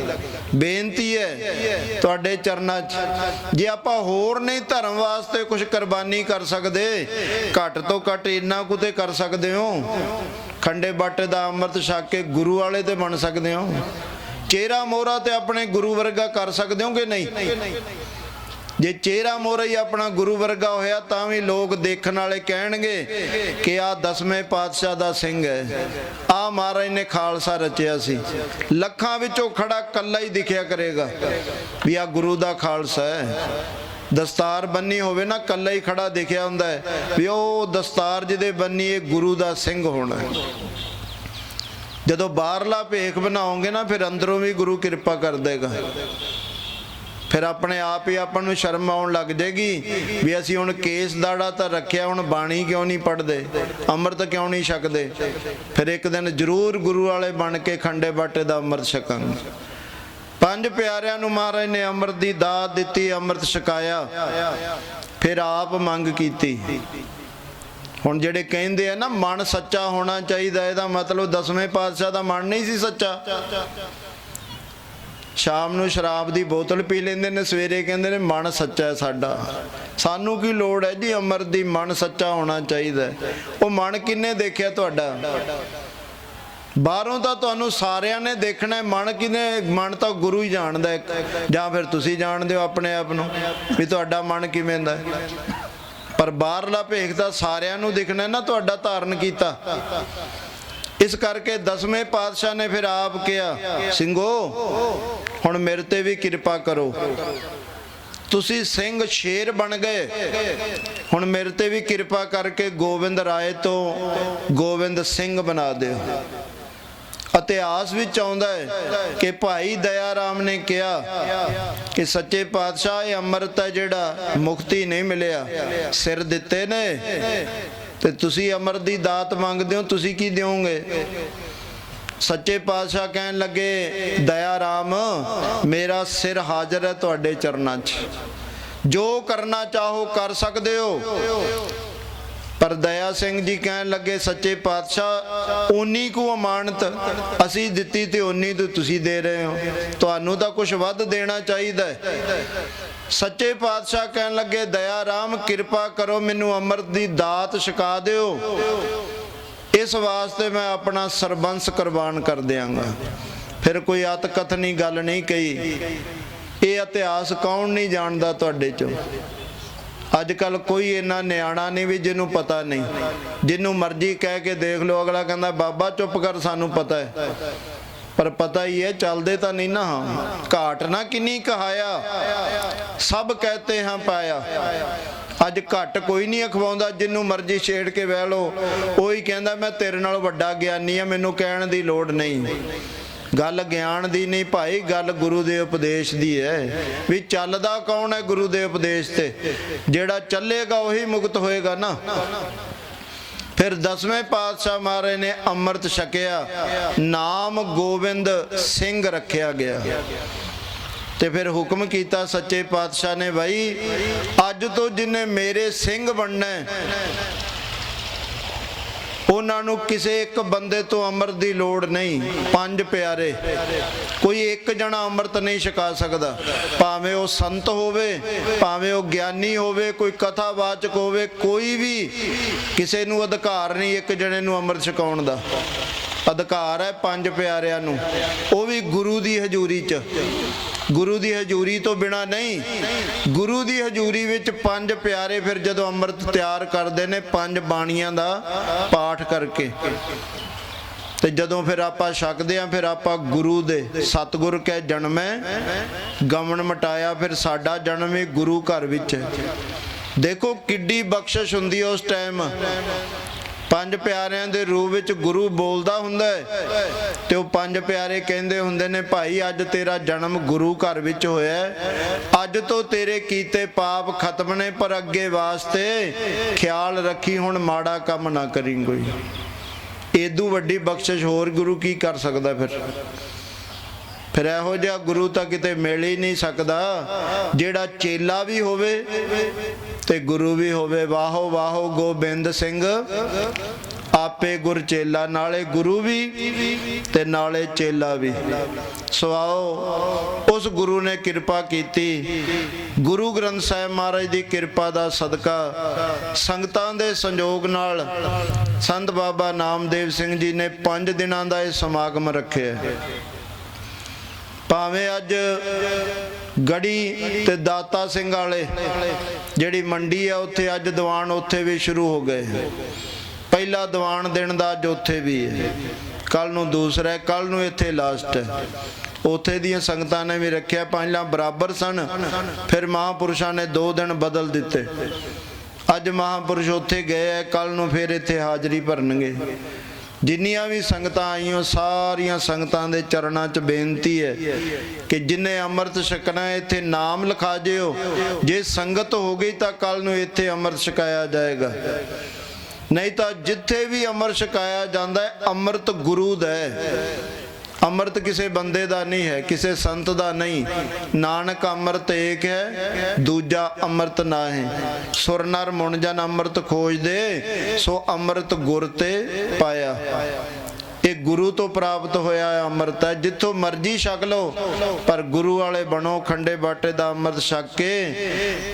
बेनती है तुहाडे चरनां च, जे आपां होर नहीं धर्म वास्ते कुछ कुर्बानी कर सकते, घट तो घट इन्ना कुछ ते कर सकते हो। खंडे बाटे का अमृत छक के गुरु वाले ते बन सकते हो। चेहरा मोहरा ते अपने गुरु वर्गा कर सकते हो कि नहीं? जे चेहरा मोहरा ही अपना गुरु वर्गा होया तां भी लोग देखने वाले कहणगे कि आ 10वें पातशाह दा सिंह है, आ महाराज ने खालसा रचिया सी। लखां विचों खड़ा कल्ला ही दिखिया करेगा भी आ गुरु दा खालसा है। दस्तार बन्नी होवे ना, कल्ला ही खड़ा दिखिया हुंदा है भी ओ दस्तार जिहदे बन्नी ये गुरु दा सिंह होना। जदों बाहरला भेख बनाओगे ना, फिर अंदरों भी गुरु कृपा कर देगा। फिर अपने आप ही अपन नूं शर्म आउण लग जाएगी भी असीं हुण केस दाड़ा तां रखिया, हुण बाणी क्यों नहीं पढ़दे, अमृत क्यों नहीं छकदे। फिर एक दिन जरूर गुरु वाले बन के खंडे बाटे दा अमृत छकांगे। 5 प्यारिਆਂ नूं महाराज ने अमृत दी दात दित्ती, अमृत छकाया, फिर आप मंग कीती। हुण जिहड़े कहिंदे आ ना मन सच्चा होना चाहिए, इहदा मतलब 10वें पातशाह दा मन नहीं सी सच्चा। शाम नूं शराब दी बोतल पी लेंदे ने, सवेरे कहंदे ने मन सच्चा है साडा। सानू की लोड़ है जी अमृत दी? मन सच्चा होना चाहिए। वो मन किन्ने देखिया तुहाडा? बाहरों तो तुहानू सारिਆਂ ने देखना है, मन किने? मन तो गुरु ही जानदा है, जां फिर तुसीं जाणदे हो अपने आप नूं भी तुहाडा मन किवें दा है। पर बाहरला भेख तां सारिਆਂ नूं दिखना है ना तुहाडा धारण कीता। इस करके 10वें पातशाह ने फिर आप कहा, ਸਿੰਘੋ हुण मेरे ते भी कृपा करो, तुसी सिंह शेर बन गए, हुण मेरे ते भी कृपा करके गोविंद राय तो गोविंद सिंह बना दिओ। इतिहास विच आउंदा है कि भाई दया राम ने कहा कि सच्चे पातशाह ये अमृत है जिहड़ा मुक्ति नहीं मिलिया, सिर दिते ने ते तुसी अमृत दी दात मंगदे हो, तुसी की दिओगे? सच्चे पातशाह कहन लगे, दया राम मेरा सिर हाजिर है तुहाडे चरनां च, जो करना चाहो कर सकदे हो। पर दया सिंह जी कहन लगे, सच्चे पातशाह उन्नी को अमानत असी दिती ते उन्नी तो तुसी दे रहे हो, तुहानू तां कुछ वध देना चाहिए। सच्चे पातशाह कहन लगे, दया राम कृपा करो मैनू अमृत दी दात छका दिओ, इस वास्ते मैं अपना सरबंस कुर्बान कर देंगा। फिर कोई अतकथनी गल नहीं कही। ये इतिहास कौन नहीं जानता तुहाडे चों? अजकल कोई इन्ना नियाणा नहीं भी जिन्हों पता नहीं, जिन्हों मर्जी कह के देख लो, अगला कहता बाबा चुप कर सानू पता है, पर पता ही है चलते तो नहीं ना। हाँ घाट ना किन्नी कहाया, सब कहते हैं पाया, ਅੱਜ ਘੱਟ ਕੋਈ ਨਹੀਂ ਅਖਵਾਉਂਦਾ, ਜਿੰਨੂੰ ਮਰਜ਼ੀ ਛੇੜ ਕੇ ਬਹਿ ਲਓ, ਉਹੀ ਕਹਿੰਦਾ ਮੈਂ ਤੇਰੇ ਨਾਲੋਂ ਵੱਡਾ ਗਿਆਨੀ ਆ, ਮੈਨੂੰ ਕਹਿਣ ਦੀ ਲੋੜ ਨਹੀਂ। ਗੱਲ ਗਿਆਨ ਦੀ ਨਹੀਂ ਭਾਈ, ਗੱਲ ਗੁਰੂ ਦੇ ਉਪਦੇਸ਼ ਦੀ ਹੈ। ਵੀ ਚੱਲਦਾ ਕੌਣ ਹੈ ਗੁਰੂ ਦੇ ਉਪਦੇਸ਼ ਤੇ? ਜਿਹੜਾ ਚੱਲੇਗਾ ਉਹੀ ਮੁਕਤ ਹੋਏਗਾ ਨਾ। ਫਿਰ 10ਵੇਂ ਪਾਤਸ਼ਾਹ ਮਹਾਰਾਜ ਨੇ ਅੰਮ੍ਰਿਤ ਛਕਿਆ, ਨਾਮ ਗੋਬਿੰਦ ਸਿੰਘ ਰੱਖਿਆ ਗਿਆ। ਤੇ ਫਿਰ ਹੁਕਮ ਕੀਤਾ ਸੱਚੇ ਪਾਤਸ਼ਾਹ ਨੇ, ਭਾਈ ਅੱਜ ਤੋਂ ਜਿੰਨੇ ਮੇਰੇ ਸਿੰਘ ਬਣਨਾ ਉਹਨਾਂ ਨੂੰ ਕਿਸੇ ਇੱਕ ਬੰਦੇ ਤੋਂ ਅੰਮ੍ਰਿਤ ਦੀ ਲੋੜ ਨਹੀਂ। 5 ਪਿਆਰੇ, ਕੋਈ ਇੱਕ ਜਣਾ ਅੰਮ੍ਰਿਤ ਨਹੀਂ ਛਕਾ ਸਕਦਾ, ਭਾਵੇਂ ਉਹ ਸੰਤ ਹੋਵੇ, ਭਾਵੇਂ ਉਹ ਗਿਆਨੀ ਹੋਵੇ, ਕੋਈ ਕਥਾਵਾਚਕ ਹੋਵੇ, ਕੋਈ ਵੀ ਕਿਸੇ ਨੂੰ ਅਧਿਕਾਰ ਨਹੀਂ ਇੱਕ ਜਣੇ ਨੂੰ ਅੰਮ੍ਰਿਤ ਛਕਾਉਣ ਦਾ। ਅਧਿਕਾਰ ਹੈ 5 ਪਿਆਰਿਆਂ ਨੂੰ, ਉਹ ਵੀ ਗੁਰੂ ਦੀ ਹਜ਼ੂਰੀ 'ਚ। ਗੁਰੂ ਦੀ ਹਜ਼ੂਰੀ ਤੋਂ ਬਿਨਾਂ ਨਹੀਂ, ਗੁਰੂ ਦੀ ਹਜ਼ੂਰੀ ਵਿੱਚ 5 ਪਿਆਰੇ ਫਿਰ ਜਦੋਂ ਅੰਮ੍ਰਿਤ ਤਿਆਰ ਕਰਦੇ ਨੇ 5 ਬਾਣੀਆਂ ਦਾ ਪਾਠ ਕਰਕੇ, ਤੇ ਜਦੋਂ ਫਿਰ ਆਪਾਂ ਛਕਦੇ ਹਾਂ ਫਿਰ ਆਪਾਂ ਗੁਰੂ ਦੇ ਸਤਿਗੁਰ ਕੈ ਜਨਮੈ ਗਮਨ ਮਟਾਇਆ, ਫਿਰ ਸਾਡਾ ਜਨਮ ਹੀ ਗੁਰੂ ਘਰ ਵਿੱਚ ਹੈ। ਦੇਖੋ ਕਿੱਡੀ ਬਖਸ਼ਿਸ਼ ਹੁੰਦੀ ਹੈ ਉਸ ਟਾਈਮ। 5 ਪਿਆਰਿਆਂ ਦੇ ਰੂਪ ਵਿੱਚ ਗੁਰੂ ਬੋਲਦਾ ਹੁੰਦਾ ਹੈ ਤੇ ਉਹ 5 ਪਿਆਰੇ ਕਹਿੰਦੇ ਹੁੰਦੇ ਨੇ, ਭਾਈ ਅੱਜ ਤੇਰਾ ਜਨਮ ਗੁਰੂ ਘਰ ਵਿੱਚ ਹੋਇਆ, ਅੱਜ ਤੋਂ ਤੇਰੇ ਕੀਤੇ ਪਾਪ ਖਤਮ ਨੇ, ਪਰ ਅੱਗੇ ਵਾਸਤੇ ਖਿਆਲ ਰੱਖੀ, ਹੁਣ ਮਾੜਾ ਕੰਮ ਨਾ ਕਰੀ ਕੋਈ। ਏਦੂ ਵੱਡੀ ਬਖਸ਼ਿਸ਼ ਹੋਰ ਗੁਰੂ ਕੀ ਕਰ ਸਕਦਾ? ਫਿਰ ਇਹੋ ਜਿਹਾ ਗੁਰੂ ਤਾਂ ਕਿਤੇ ਮਿਲ ਹੀ ਨਹੀਂ ਸਕਦਾ, ਜਿਹੜਾ ਚੇਲਾ ਵੀ ਹੋਵੇ ਤੇ ਗੁਰੂ ਵੀ ਹੋਵੇ। ਵਾਹੋ ਵਾਹੋ ਗੋਬਿੰਦ ਸਿੰਘ ਆਪੇ ਗੁਰ ਚੇਲਾ, ਨਾਲੇ ਗੁਰੂ ਵੀ ਤੇ ਨਾਲੇ ਚੇਲਾ ਵੀ। ਸੋ ਆਓ ਉਸ ਗੁਰੂ ਨੇ ਕਿਰਪਾ ਕੀਤੀ। ਗੁਰੂ ਗ੍ਰੰਥ ਸਾਹਿਬ ਮਹਾਰਾਜ ਦੀ ਕਿਰਪਾ ਦਾ ਸਦਕਾ ਸੰਗਤਾਂ ਦੇ ਸੰਯੋਗ ਨਾਲ ਸੰਤ ਬਾਬਾ ਨਾਮਦੇਵ ਸਿੰਘ ਜੀ ਨੇ 5 ਦਿਨਾਂ ਦਾ ਇਹ ਸਮਾਗਮ ਰੱਖਿਆ। ਭਾਵੇਂ ਅੱਜ ਗੜੀ ਤੇ ਦਾਤਾ ਸਿੰਘ ਵਾਲੇ ਜਿਹੜੀ ਮੰਡੀ ਆ ਉੱਥੇ ਅੱਜ ਦੀਵਾਨ ਉੱਥੇ ਵੀ ਸ਼ੁਰੂ ਹੋ ਗਏ। ਪਹਿਲਾ ਦੀਵਾਨ ਦਿਨ ਦਾ ਅੱਜ ਉੱਥੇ ਵੀ ਹੈ, ਕੱਲ ਨੂੰ ਦੂਸਰਾ ਹੈ, ਕੱਲ ਨੂੰ ਇੱਥੇ ਲਾਸਟ ਹੈ। ਉੱਥੇ ਦੀਆਂ ਸੰਗਤਾਂ ਨੇ ਵੀ ਰੱਖਿਆ। ਪਹਿਲਾਂ ਬਰਾਬਰ ਸਨ, ਫਿਰ ਮਹਾਂਪੁਰਸ਼ਾਂ ਨੇ 2 ਦਿਨ ਬਦਲ ਦਿੱਤੇ। ਅੱਜ ਮਹਾਂਪੁਰਸ਼ ਉੱਥੇ ਗਏ ਹੈ, ਕੱਲ ਨੂੰ ਫਿਰ ਇੱਥੇ ਹਾਜ਼ਰੀ ਭਰਨਗੇ। ਜਿੰਨੀਆਂ ਵੀ ਸੰਗਤਾਂ ਆਈਆਂ ਸਾਰੀਆਂ ਸੰਗਤਾਂ ਦੇ ਚਰਨਾਂ 'ਚ ਬੇਨਤੀ ਹੈ ਕਿ ਜਿੰਨੇ ਅੰਮ੍ਰਿਤ ਛਕਣਾ ਇੱਥੇ ਨਾਮ ਲਿਖਾ ਜਿਓ। ਜੇ ਸੰਗਤ ਹੋ ਗਈ ਤਾਂ ਕੱਲ ਨੂੰ ਇੱਥੇ ਅੰਮ੍ਰਿਤ ਛਕਾਇਆ ਜਾਏਗਾ, ਨਹੀਂ ਤਾਂ ਜਿੱਥੇ ਵੀ ਅੰਮ੍ਰਿਤ ਛਕਾਇਆ ਜਾਂਦਾ ਹੈ ਅੰਮ੍ਰਿਤ ਗੁਰੂ ਦਾ ਹੈ। ਅੰਮ੍ਰਿਤ ਕਿਸੇ ਬੰਦੇ ਦਾ ਨਹੀਂ ਹੈ, ਕਿਸੇ ਸੰਤ ਦਾ ਨਹੀਂ। ਨਾਨਕ ਅੰਮ੍ਰਿਤ ਏਕ ਹੈ, ਦੂਜਾ ਅੰਮ੍ਰਿਤ ਨਾ ਹੈ। ਸੁਰ ਨਰ ਮੁਨ ਜਨ ਅੰਮ੍ਰਿਤ ਖੋਜਦੇ, ਸੋ ਅੰਮ੍ਰਿਤ ਗੁਰ ਤੇ ਪਾਇਆ। ਇਹ ਗੁਰੂ ਤੋਂ ਪ੍ਰਾਪਤ ਹੋਇਆ ਅੰਮ੍ਰਿਤ ਹੈ। ਜਿੱਥੋਂ ਮਰਜ਼ੀ ਛਕ ਲਓ, ਪਰ ਗੁਰੂ ਵਾਲੇ ਬਣੋ। ਖੰਡੇ ਬਾਟੇ ਦਾ ਅੰਮ੍ਰਿਤ ਛਕ ਕੇ,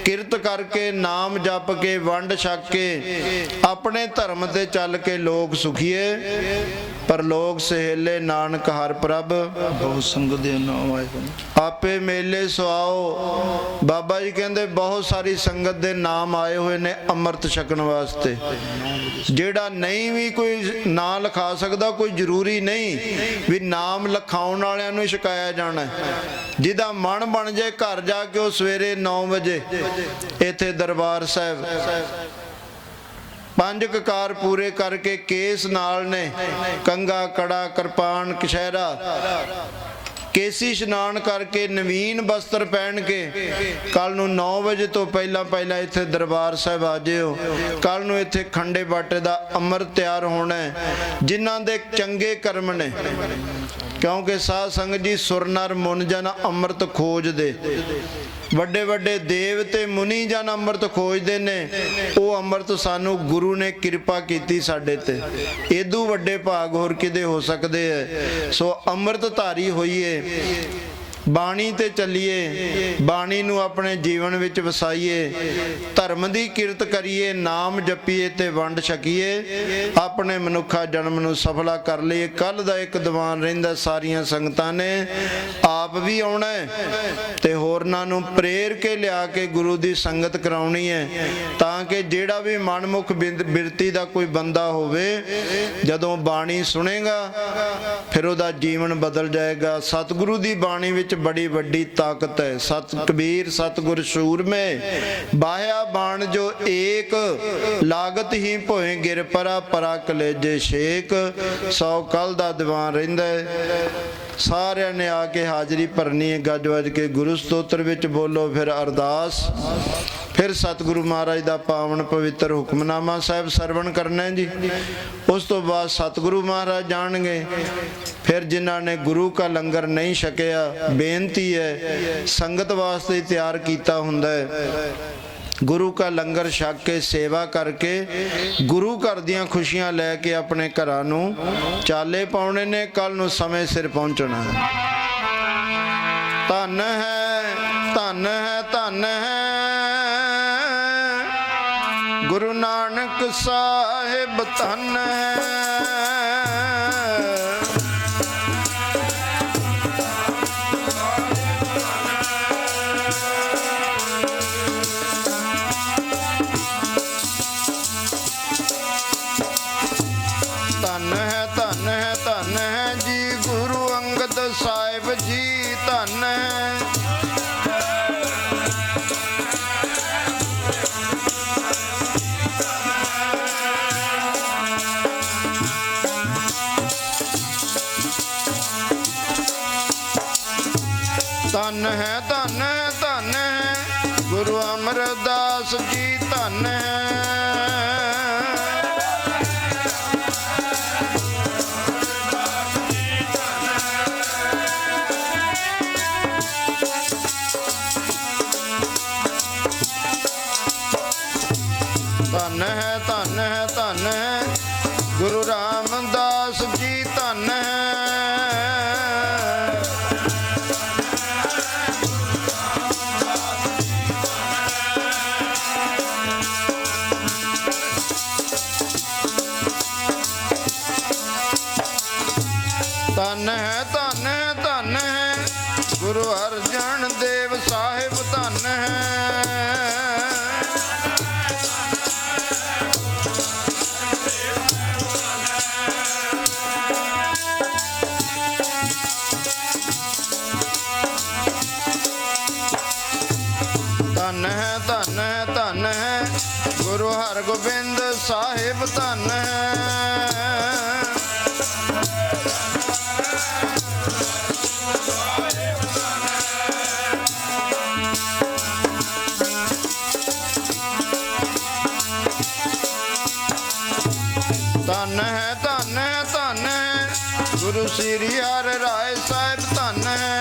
ਕਿਰਤ ਕਰਕੇ, ਨਾਮ ਜਪ ਕੇ, ਵੰਡ ਛਕ ਕੇ, ਆਪਣੇ ਧਰਮ ਤੇ ਚੱਲ ਕੇ ਲੋਕ ਸੁਖੀਏ, ਪਰ ਲੋਕ ਸਹੇਲੇ ਨਾਨਕ ਹਰ ਪ੍ਰਭ ਬਹੁਤ ਸੰਗ ਦੇ ਨਾਮ ਆਏ ਆਪੇ ਮੇਲੇ ਸੁਆਓ। ਬਾਬਾ ਜੀ ਕਹਿੰਦੇ ਬਹੁਤ ਸਾਰੀ ਸੰਗਤ ਦੇ ਨਾਮ ਆਏ ਹੋਏ ਨੇ ਅੰਮ੍ਰਿਤ ਛਕਣ ਵਾਸਤੇ। ਜਿਹੜਾ ਨਹੀਂ ਵੀ ਕੋਈ ਨਾਂ ਲਿਖਾ ਸਕਦਾ, ਕੋਈ ਜ਼ਰੂਰੀ ਨਹੀਂ ਵੀ ਨਾਮ ਲਿਖਾਉਣ ਵਾਲਿਆਂ ਨੂੰ ਛਕਾਇਆ ਜਾਣਾ। ਜਿਹਦਾ ਮਨ ਬਣ ਜਾਏ ਘਰ ਜਾ ਕੇ ਉਹ ਸਵੇਰੇ 9 ਵਜੇ ਇੱਥੇ ਦਰਬਾਰ ਸਾਹਿਬ 5 ਕਕਾਰ ਪੂਰੇ ਕਰਕੇ, ਕੇਸ ਨਾਲ ਨੇ, ਕੰਗਾ ਕੜਾ ਕਿਰਪਾਨ ਕਛਹਿਰਾ, ਕੇਸੀ ਇਸ਼ਨਾਨ ਕਰਕੇ, ਨਵੀਨ ਬਸਤਰ ਪਹਿਨ ਕੇ ਕੱਲ ਨੂੰ 9 ਵਜੇ ਤੋਂ ਪਹਿਲਾਂ ਇੱਥੇ ਦਰਬਾਰ ਸਾਹਿਬ ਆ ਜਿਓ। ਕੱਲ ਨੂੰ ਇੱਥੇ ਖੰਡੇ ਬਾਟੇ ਦਾ ਅੰਮ੍ਰਿਤ ਤਿਆਰ ਹੋਣਾ ਹੈ। ਜਿਨ੍ਹਾਂ ਦੇ ਚੰਗੇ ਕਰਮ ਨੇ, ਕਿਉਂਕਿ ਸਾਧ ਸੰਗਤ ਜੀ ਸੁਰ ਨਰ ਮੁਨ ਜਨ ਅੰਮ੍ਰਿਤ ਖੋਜਦੇ। ਵੱਡੇ ਵੱਡੇ ਦੇਵ ਤੇ ਮੁਨੀ ਜਨ ਅੰਮ੍ਰਿਤ ਖੋਜਦੇ ਨੇ। ਉਹ ਅੰਮ੍ਰਿਤ ਸਾਨੂੰ ਗੁਰੂ ਨੇ ਕਿਰਪਾ ਕੀਤੀ ਸਾਡੇ ਤੇ। ਏਦੂ ਵੱਡੇ ਭਾਗ ਹੋਰ ਕਿਤੇ ਹੋ ਸਕਦੇ ਹੈ। ਸੋ ਅੰਮ੍ਰਿਤ ਧਾਰੀ ਹੋਈਏ, ਬਾਣੀ ਤੇ ਚੱਲੀਏ, ਬਾਣੀ ਨੂੰ ਆਪਣੇ ਜੀਵਨ ਵਿੱਚ ਵਸਾਈਏ, ਧਰਮ ਦੀ ਕਿਰਤ ਕਰੀਏ, ਨਾਮ ਜਪੀਏ ਤੇ ਵੰਡ ਛਕੀਏ, ਆਪਣੇ ਮਨੁੱਖਾ ਜਨਮ ਨੂੰ ਸਫਲਾ ਕਰ ਲਈਏ। ਕੱਲ ਦਾ ਇੱਕ ਦੀਵਾਨ ਰਹਿੰਦਾ, ਸਾਰੀਆਂ ਸੰਗਤਾਂ ਨੇ ਆਪ ਵੀ ਆਉਣਾ ਤੇ ਹੋਰ ਹੋਰਨਾਂ ਨੂੰ ਪ੍ਰੇਰ ਕੇ ਲਿਆ ਕੇ ਗੁਰੂ ਦੀ ਸੰਗਤ ਕਰਾਉਣੀ ਹੈ, ਤਾਂ ਕਿ ਜਿਹੜਾ ਵੀ ਮਨਮੁਖ ਬਿਰਤੀ ਦਾ ਕੋਈ ਬੰਦਾ ਹੋਵੇ, ਜਦੋਂ ਬਾਣੀ ਸੁਣੇਗਾ ਫਿਰ ਉਹਦਾ ਜੀਵਨ ਬਦਲ ਜਾਏਗਾ। ਸਤਿਗੁਰੂ ਦੀ ਬਾਣੀ ਵਿੱਚ ਬੜੀ ਵੱਡੀ ਤਾਕਤ ਹੈ। ਸਤ ਕਬੀਰ ਸਤਿਗੁਰ ਸੂਰਮੇ ਬਾਹਿਆ ਬਾਣ ਜੋ ਏਕ, ਲਾਗਤ ਹੀ ਭੋਏ ਗਿਰ ਪਰਾ ਪਰਾ ਕਲੇਜੇ ਛੇਕ। 100 ਕੱਲ ਦਾ ਦੀਵਾਨ ਰਹਿੰਦਾ ਹੈ। ਸਾਰਿਆਂ ਨੇ ਆ ਕੇ ਹਾਜ਼ਰੀ ਭਰਨੀ ਹੈ। ਗੱਜ ਵੱਜ ਕੇ ਗੁਰੂ ਸਤੋਤਰ ਵਿੱਚ ਬੋਲੋ, ਫਿਰ ਅਰਦਾਸ, ਫਿਰ ਸਤਿਗੁਰੂ ਮਹਾਰਾਜ ਦਾ ਪਾਵਨ ਪਵਿੱਤਰ ਹੁਕਮਨਾਮਾ ਸਾਹਿਬ ਸਰਵਣ ਕਰਨਾ ਹੈ ਜੀ। ਉਸ ਤੋਂ ਬਾਅਦ ਸਤਿਗੁਰੂ ਮਹਾਰਾਜ ਜਾਣਗੇ। ਫਿਰ ਜਿਨ੍ਹਾਂ ਨੇ ਗੁਰੂ ਕਾ ਲੰਗਰ ਨਹੀਂ ਛਕਿਆ, ਬੇਨਤੀ ਹੈ ਸੰਗਤ ਵਾਸਤੇ ਤਿਆਰ ਕੀਤਾ ਹੁੰਦਾ ਹੈ, ਗੁਰੂ ਕਾ ਲੰਗਰ ਛਕ ਕੇ ਸੇਵਾ ਕਰਕੇ ਗੁਰੂ ਘਰ ਦੀਆਂ ਖੁਸ਼ੀਆਂ ਲੈ ਕੇ ਆਪਣੇ ਘਰਾਂ ਨੂੰ ਚਾਲੇ ਪਾਉਣੇ ਨੇ। ਕੱਲ ਨੂੰ ਸਮੇਂ ਸਿਰ ਪਹੁੰਚਣਾ ਹੈ। ਧੰਨ ਹੈ, ਧੰਨ ਹੈ, ਧੰਨ ਹੈ ਗੁਰੂ ਨਾਨਕ ਸਾਹਿਬ, ਧੰਨ ਹੈ। ਧੰਨ ਹੈ, ਧੰਨ ਹੈ, ਧੰਨ ਹੈ ਜੀ ਗੁਰੂ ਅੰਗਦ ਸਾਹਿਬ ਜੀ, ਧੰਨ ਹੈ। ਧੰਨ ਹੈ, ਧੰਨ ਹੈ, ਧੰਨ ਹੈ ਗੁਰੂ ਅਮਰਦਾਸ ਜੀ, ਧੰਨ ਹੈ। ਧੰਨ ਹੈ, ਧੰਨ ਹੈ, ਧੰਨ ਹੈ ਗੁਰੂ ਰਾਮਦਾਸ ਜੀ, ਧੰਨ ਹੈ। ਧੰਨ ਹੈ, ਧੰਨ ਹੈ, ਧੰਨ ਹੈ ਗੁਰੂ ਅਰਜਨ ਦੇਵ ਸਾਹਿਬ, ਧੰਨ ਹੈ। ਧੰਨ ਹੈ, ਧੰਨ ਹੈ, ਧੰਨ ਹੈ ਗੁਰੂ ਹਰਗੋਬਿੰਦ ਸਾਹਿਬ, ਧੰਨ ਹੈ। ਧੰਨ ਹੈ, ਧੰਨ ਹੈ, ਧੰਨ ਹੈ ਗੁਰੂ ਸ੍ਰੀ ਹਰਿ ਰਾਏ ਸਾਹਿਬ, ਧੰਨ ਹੈ।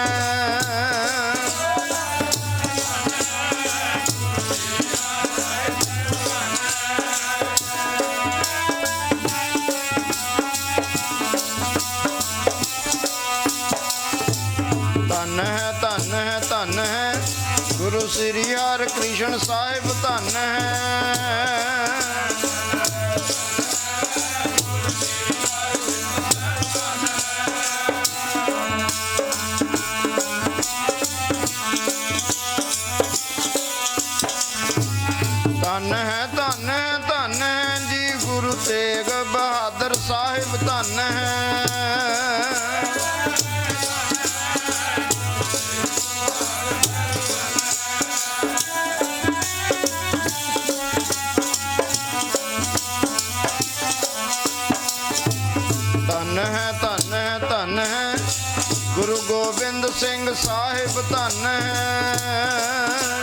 ਧੰਨ ਹੈ, ਧੰਨ ਹੈ, ਧੰਨ ਹੈ ਗੁਰੂ ਸ੍ਰੀ ਹਰਿ ਕ੍ਰਿਸ਼ਨ ਸਾਹਿਬ, ਧੰਨ ਹੈ। ਧੰਨ ਹੈ, ਧੰਨ ਹੈ, ਧੰਨ ਹੈ ਜੀ ਗੁਰੂ ਤੇਗ ਬਹਾਦਰ ਸਾਹਿਬ, ਧੰਨ ਹੈ। ਧੰਨ ਹੈ, ਧੰਨ ਹੈ, ਧੰਨ ਹੈ ਗੁਰੂ ਗੋਬਿੰਦ ਸਿੰਘ ਸਾਹਿਬ, ਧੰਨ ਹੈ।